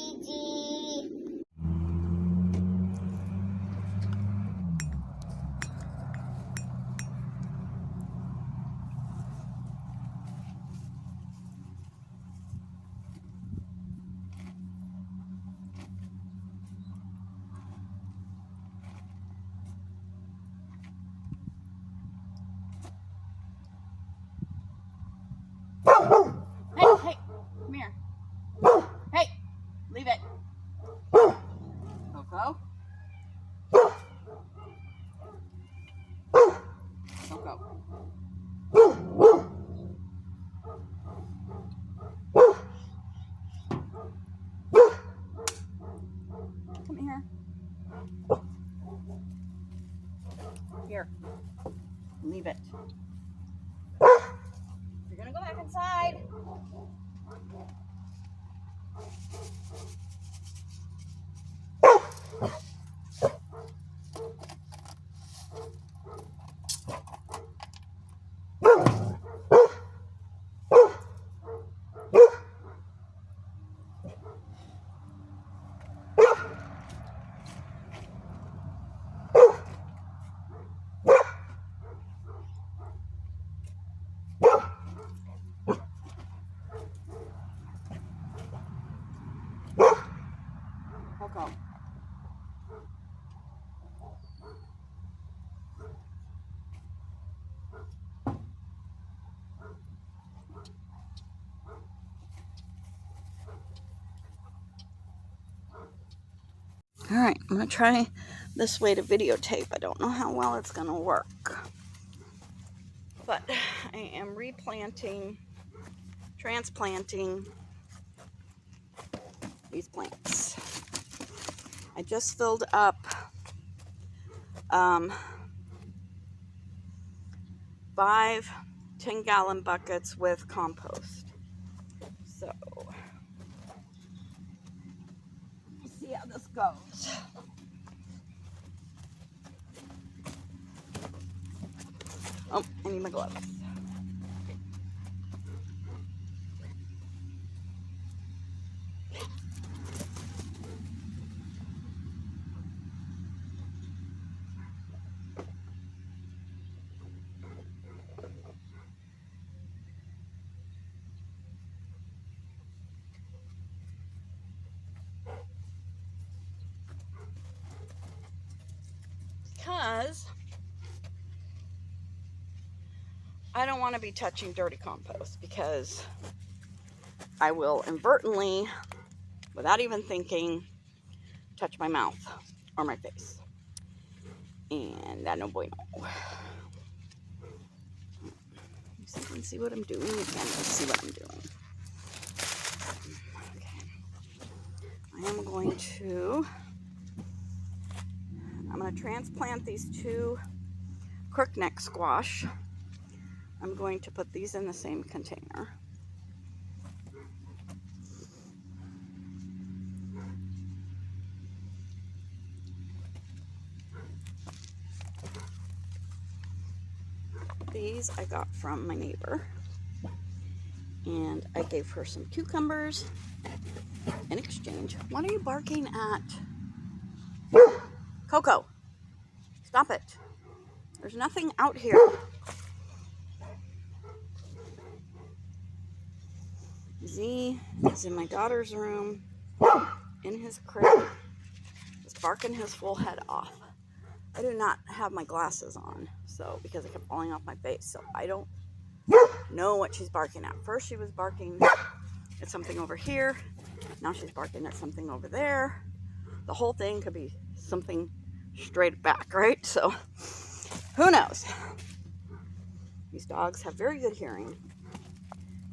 Speaker 1: Hey, come here. Hey, leave it. Coco. Coco. Come here. Here. Leave it. You're gonna go back inside. Coco. All right, I'm gonna try this way to videotape. I don't know how well it's gonna work, but I am transplanting these plants. I just filled up 5 10-gallon buckets with compost. So we'll see how this goes. Oh, I need my gloves. Because I don't want to be touching dirty compost, because I will inadvertently, without even thinking, touch my mouth or my face. And that no bueno. So you can see what I'm doing. You can't see what I'm doing. Okay. I'm going to transplant these 2 crookneck squash. I'm going to put these in the same container. These I got from my neighbor, and I gave her some cucumbers in exchange. What are you barking at? Coco, stop it. There's nothing out here. Z is in my daughter's room, in his crib, just barking his full head off. I do not have my glasses on, so because it kept falling off my face, so I don't know what she's barking at. First she was barking at something over here. Now she's barking at something over there. The whole thing could be something straight back, right? So who knows? These dogs have very good hearing,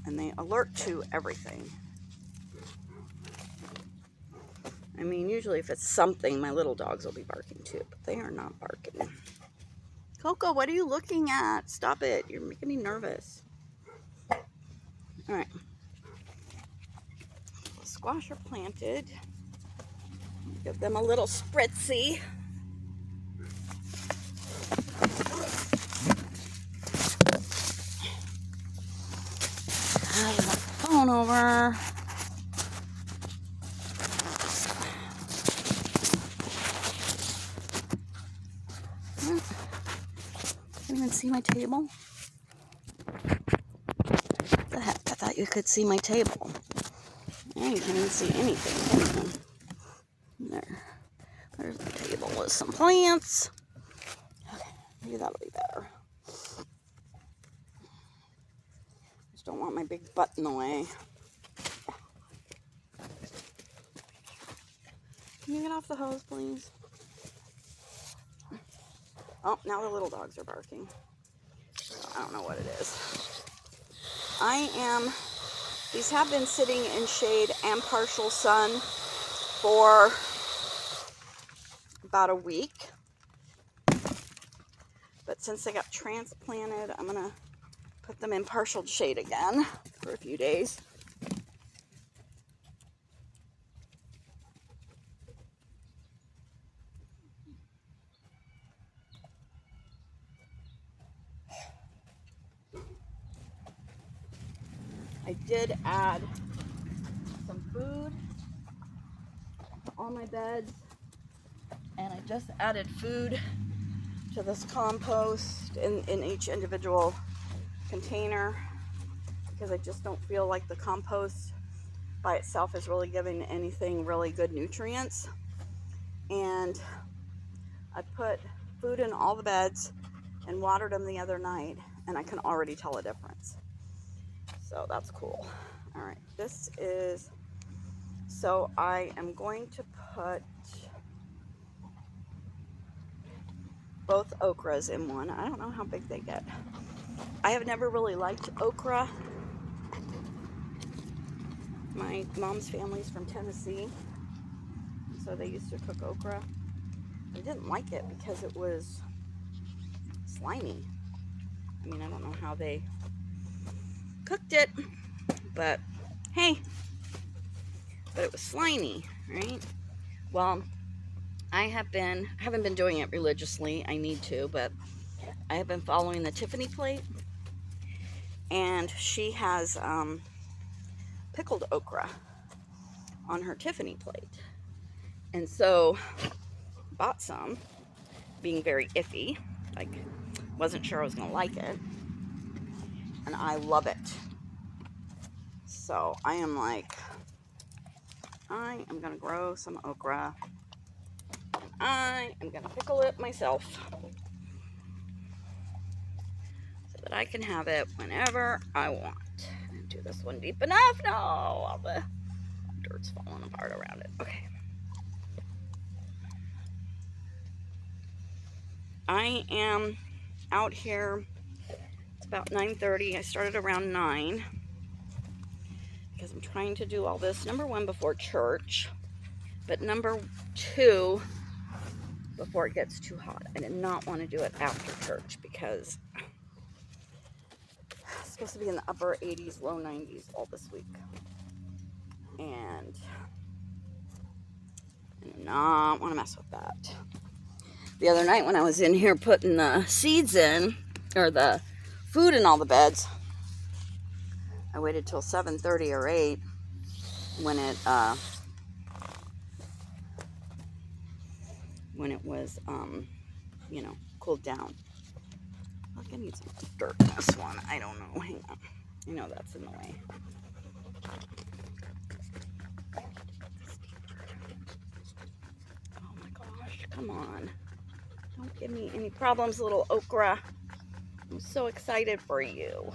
Speaker 1: and they alert to everything. I mean, usually if it's something, my little dogs will be barking too, but they are not barking. Coco, what are you looking at? Stop it. You're making me nervous. All right. The squash are planted. Give them a little spritzy. I have my phone over. Can't even see my table. What the heck? I thought you could see my table. Yeah, you can't even see anything. There. There's the table with some plants. Okay, maybe that'll be better. Just don't want my big butt in the way. Can you get off the hose, please? Oh, now the little dogs are barking. I don't know what it is. These have been sitting in shade and partial sun for about a week. But since they got transplanted, I'm gonna put them in partial shade again for a few days. I did add some food to all my beds, and I just added food to this compost in each individual container, because I just don't feel like the compost by itself is really giving anything really good nutrients. And I put food in all the beds and watered them the other night, and I can already tell a difference. So that's cool. All right, so I am going to put both okras in one. I don't know how big they get. I have never really liked okra. My mom's family's from Tennessee, so they used to cook okra. I didn't like it because it was slimy. I mean, I don't know how they cooked it, but hey, but it was slimy, right? Well, I haven't been doing it religiously. I need to, but I have been following the Tiffany plate, and she has pickled okra on her Tiffany plate. And so bought some, being very iffy, like wasn't sure I was gonna like it, and I love it. So I am like, I am gonna grow some okra, and I am gonna pickle it myself so that I can have it whenever I want. Do this one deep enough. No, all the dirt's falling apart around it. Okay. I am out here. It's about 9:30. I started around 9 because I'm trying to do all this, number one, before church, but number two, before it gets too hot. I did not want to do it after church because it's supposed to be in the upper 80s, low 90s all this week. And I do not want to mess with that. The other night when I was in here putting the seeds in, or the food in all the beds, I waited till 7:30 or 8 when it was you know, cooled down. Look, I need some dirt in this one. I don't know. Hang on. I know that's in the way. Oh my gosh, come on. Don't give me any problems, little okra. I'm so excited for you.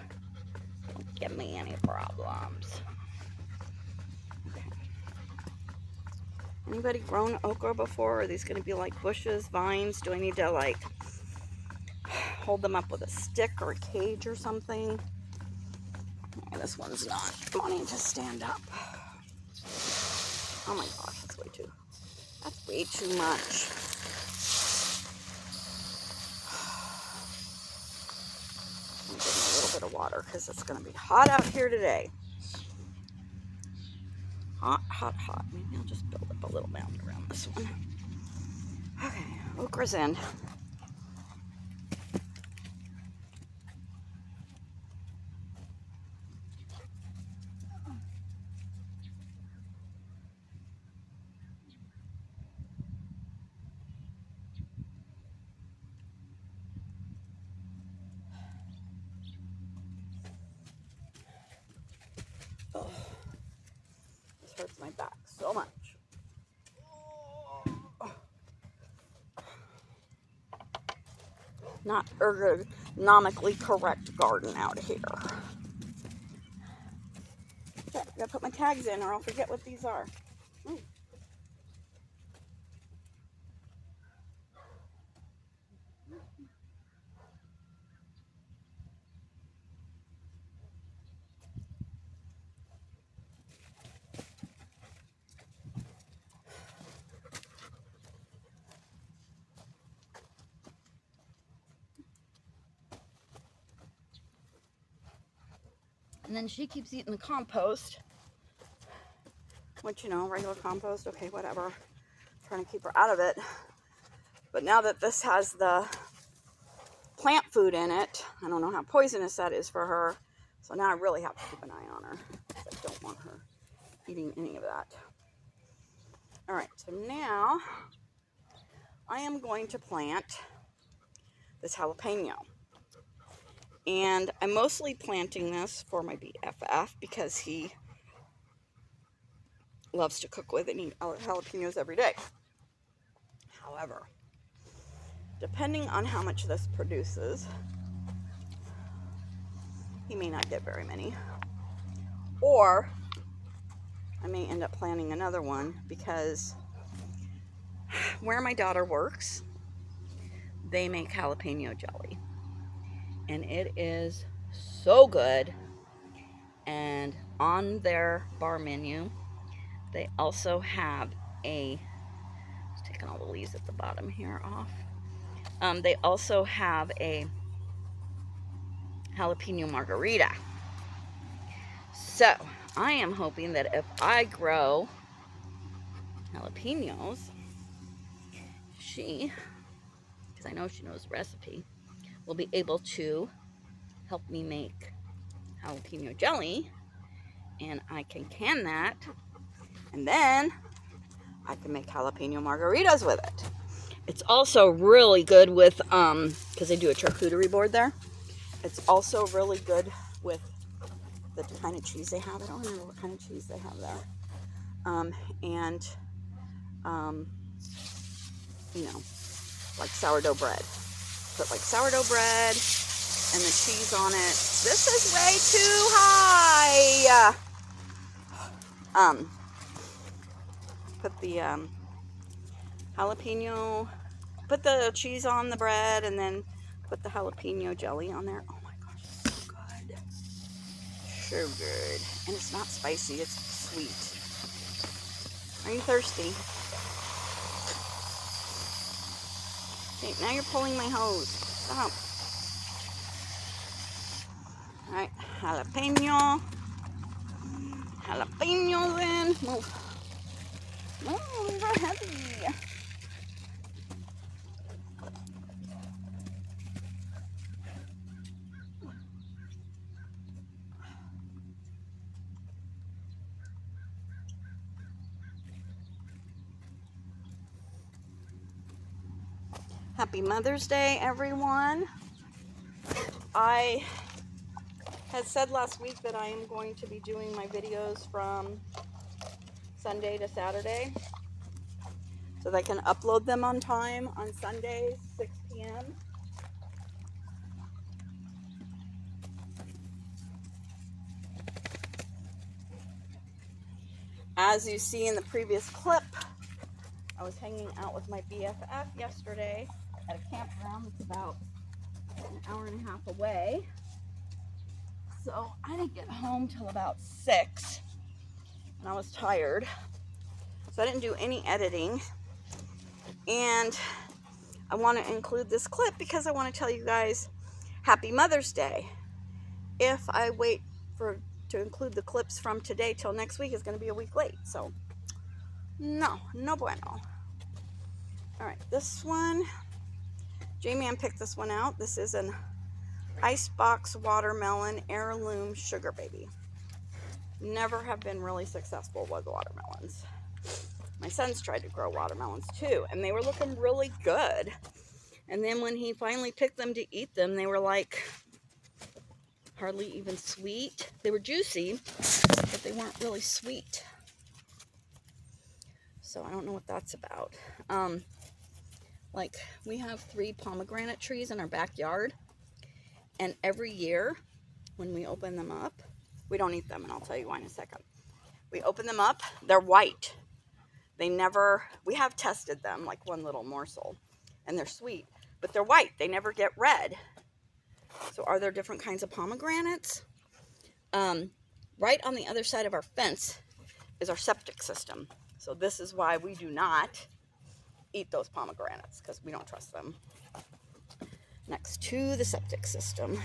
Speaker 1: Don't give me any problems. Okay. Anybody grown okra before? Are these going to be like bushes, vines? Do I need to like hold them up with a stick or a cage or something? Okay, this one's not wanting to stand up. Oh my gosh, that's way too much. I'm getting a little bit of water because it's going to be hot out here today. Hot, hot, hot. Maybe I'll just build up a little mound around this one. Okay, okra's in. Oh, this hurts my back so much. Not ergonomically correct garden out here. Okay, I gotta put my tags in or I'll forget what these are. Ooh. And then she keeps eating the compost, which, you know, regular compost, okay, whatever. Trying to keep her out of it. But now that this has the plant food in it, I don't know how poisonous that is for her. So now I really have to keep an eye on her. I don't want her eating any of that. All right, so now I am going to plant this jalapeno. And I'm mostly planting this for my BFF because he loves to cook with and eat jalapenos every day. However, depending on how much this produces, he may not get very many. Or I may end up planting another one because where my daughter works, they make jalapeno jelly. And it is so good. And on their bar menu, they also have a, just taking all the leaves at the bottom here off. They also have a jalapeno margarita. So I am hoping that if I grow jalapenos, because I know she knows the recipe, will be able to help me make jalapeno jelly, and I can can that, and then I can make jalapeno margaritas with it. It's also really good with, because they do a charcuterie board there. It's also really good with the kind of cheese they have. I don't remember what kind of cheese they have there. You know, like sourdough bread. Put like sourdough bread and the cheese on it. This is way too high. Put the jalapeno, put the cheese on the bread, and then put the jalapeno jelly on there. Oh my gosh, so good. So good. And it's not spicy, it's sweet. Are you thirsty? Okay, now you're pulling my hose. Stop. Alright, jalapeno. Jalapenos in. Move. Oh, these are heavy. Happy Mother's Day, everyone. I had said last week that I am going to be doing my videos from Sunday to Saturday so that I can upload them on time on Sundays, 6 p.m. As you see in the previous clip, I was hanging out with my BFF yesterday at a campground that's about an hour and a half away. So I didn't get home till about 6, and I was tired. So I didn't do any editing. And I want to include this clip because I want to tell you guys Happy Mother's Day. If I wait to include the clips from today till next week, it's going to be a week late. So no bueno. Alright, this one, J-Man picked this one out. This is an Icebox Watermelon Heirloom Sugar Baby. Never have been really successful with watermelons. My sons tried to grow watermelons too, and they were looking really good. And then when he finally picked them to eat them, they were like hardly even sweet. They were juicy, but they weren't really sweet. So I don't know what that's about. Like, we have 3 pomegranate trees in our backyard, and every year when we open them up, we don't eat them, and I'll tell you why in a second. We open them up, they're white. We have tested them, like one little morsel, and they're sweet, but they're white. They never get red. So are there different kinds of pomegranates? Right on the other side of our fence is our septic system. So this is why we do not eat those pomegranates, because we don't trust them. Next to the septic system.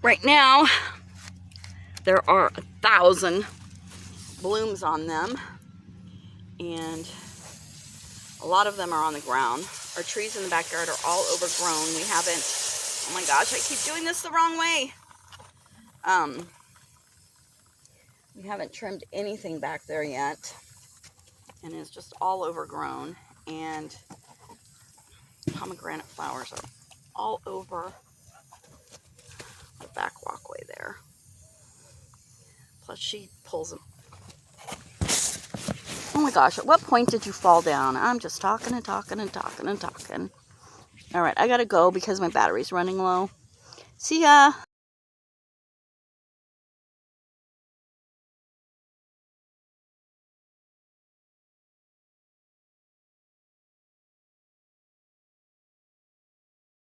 Speaker 1: Right now, there are 1,000 blooms on them, and a lot of them are on the ground. Our trees in the backyard are all overgrown. We haven't, oh my gosh, I keep doing this the wrong way. We haven't trimmed anything back there yet, and it's just all overgrown, and pomegranate flowers are all over the back walkway there. Plus she pulls them. Oh my gosh, at what point did you fall down? I'm just talking and talking and talking and talking. All right, I gotta go because my battery's running low. See ya.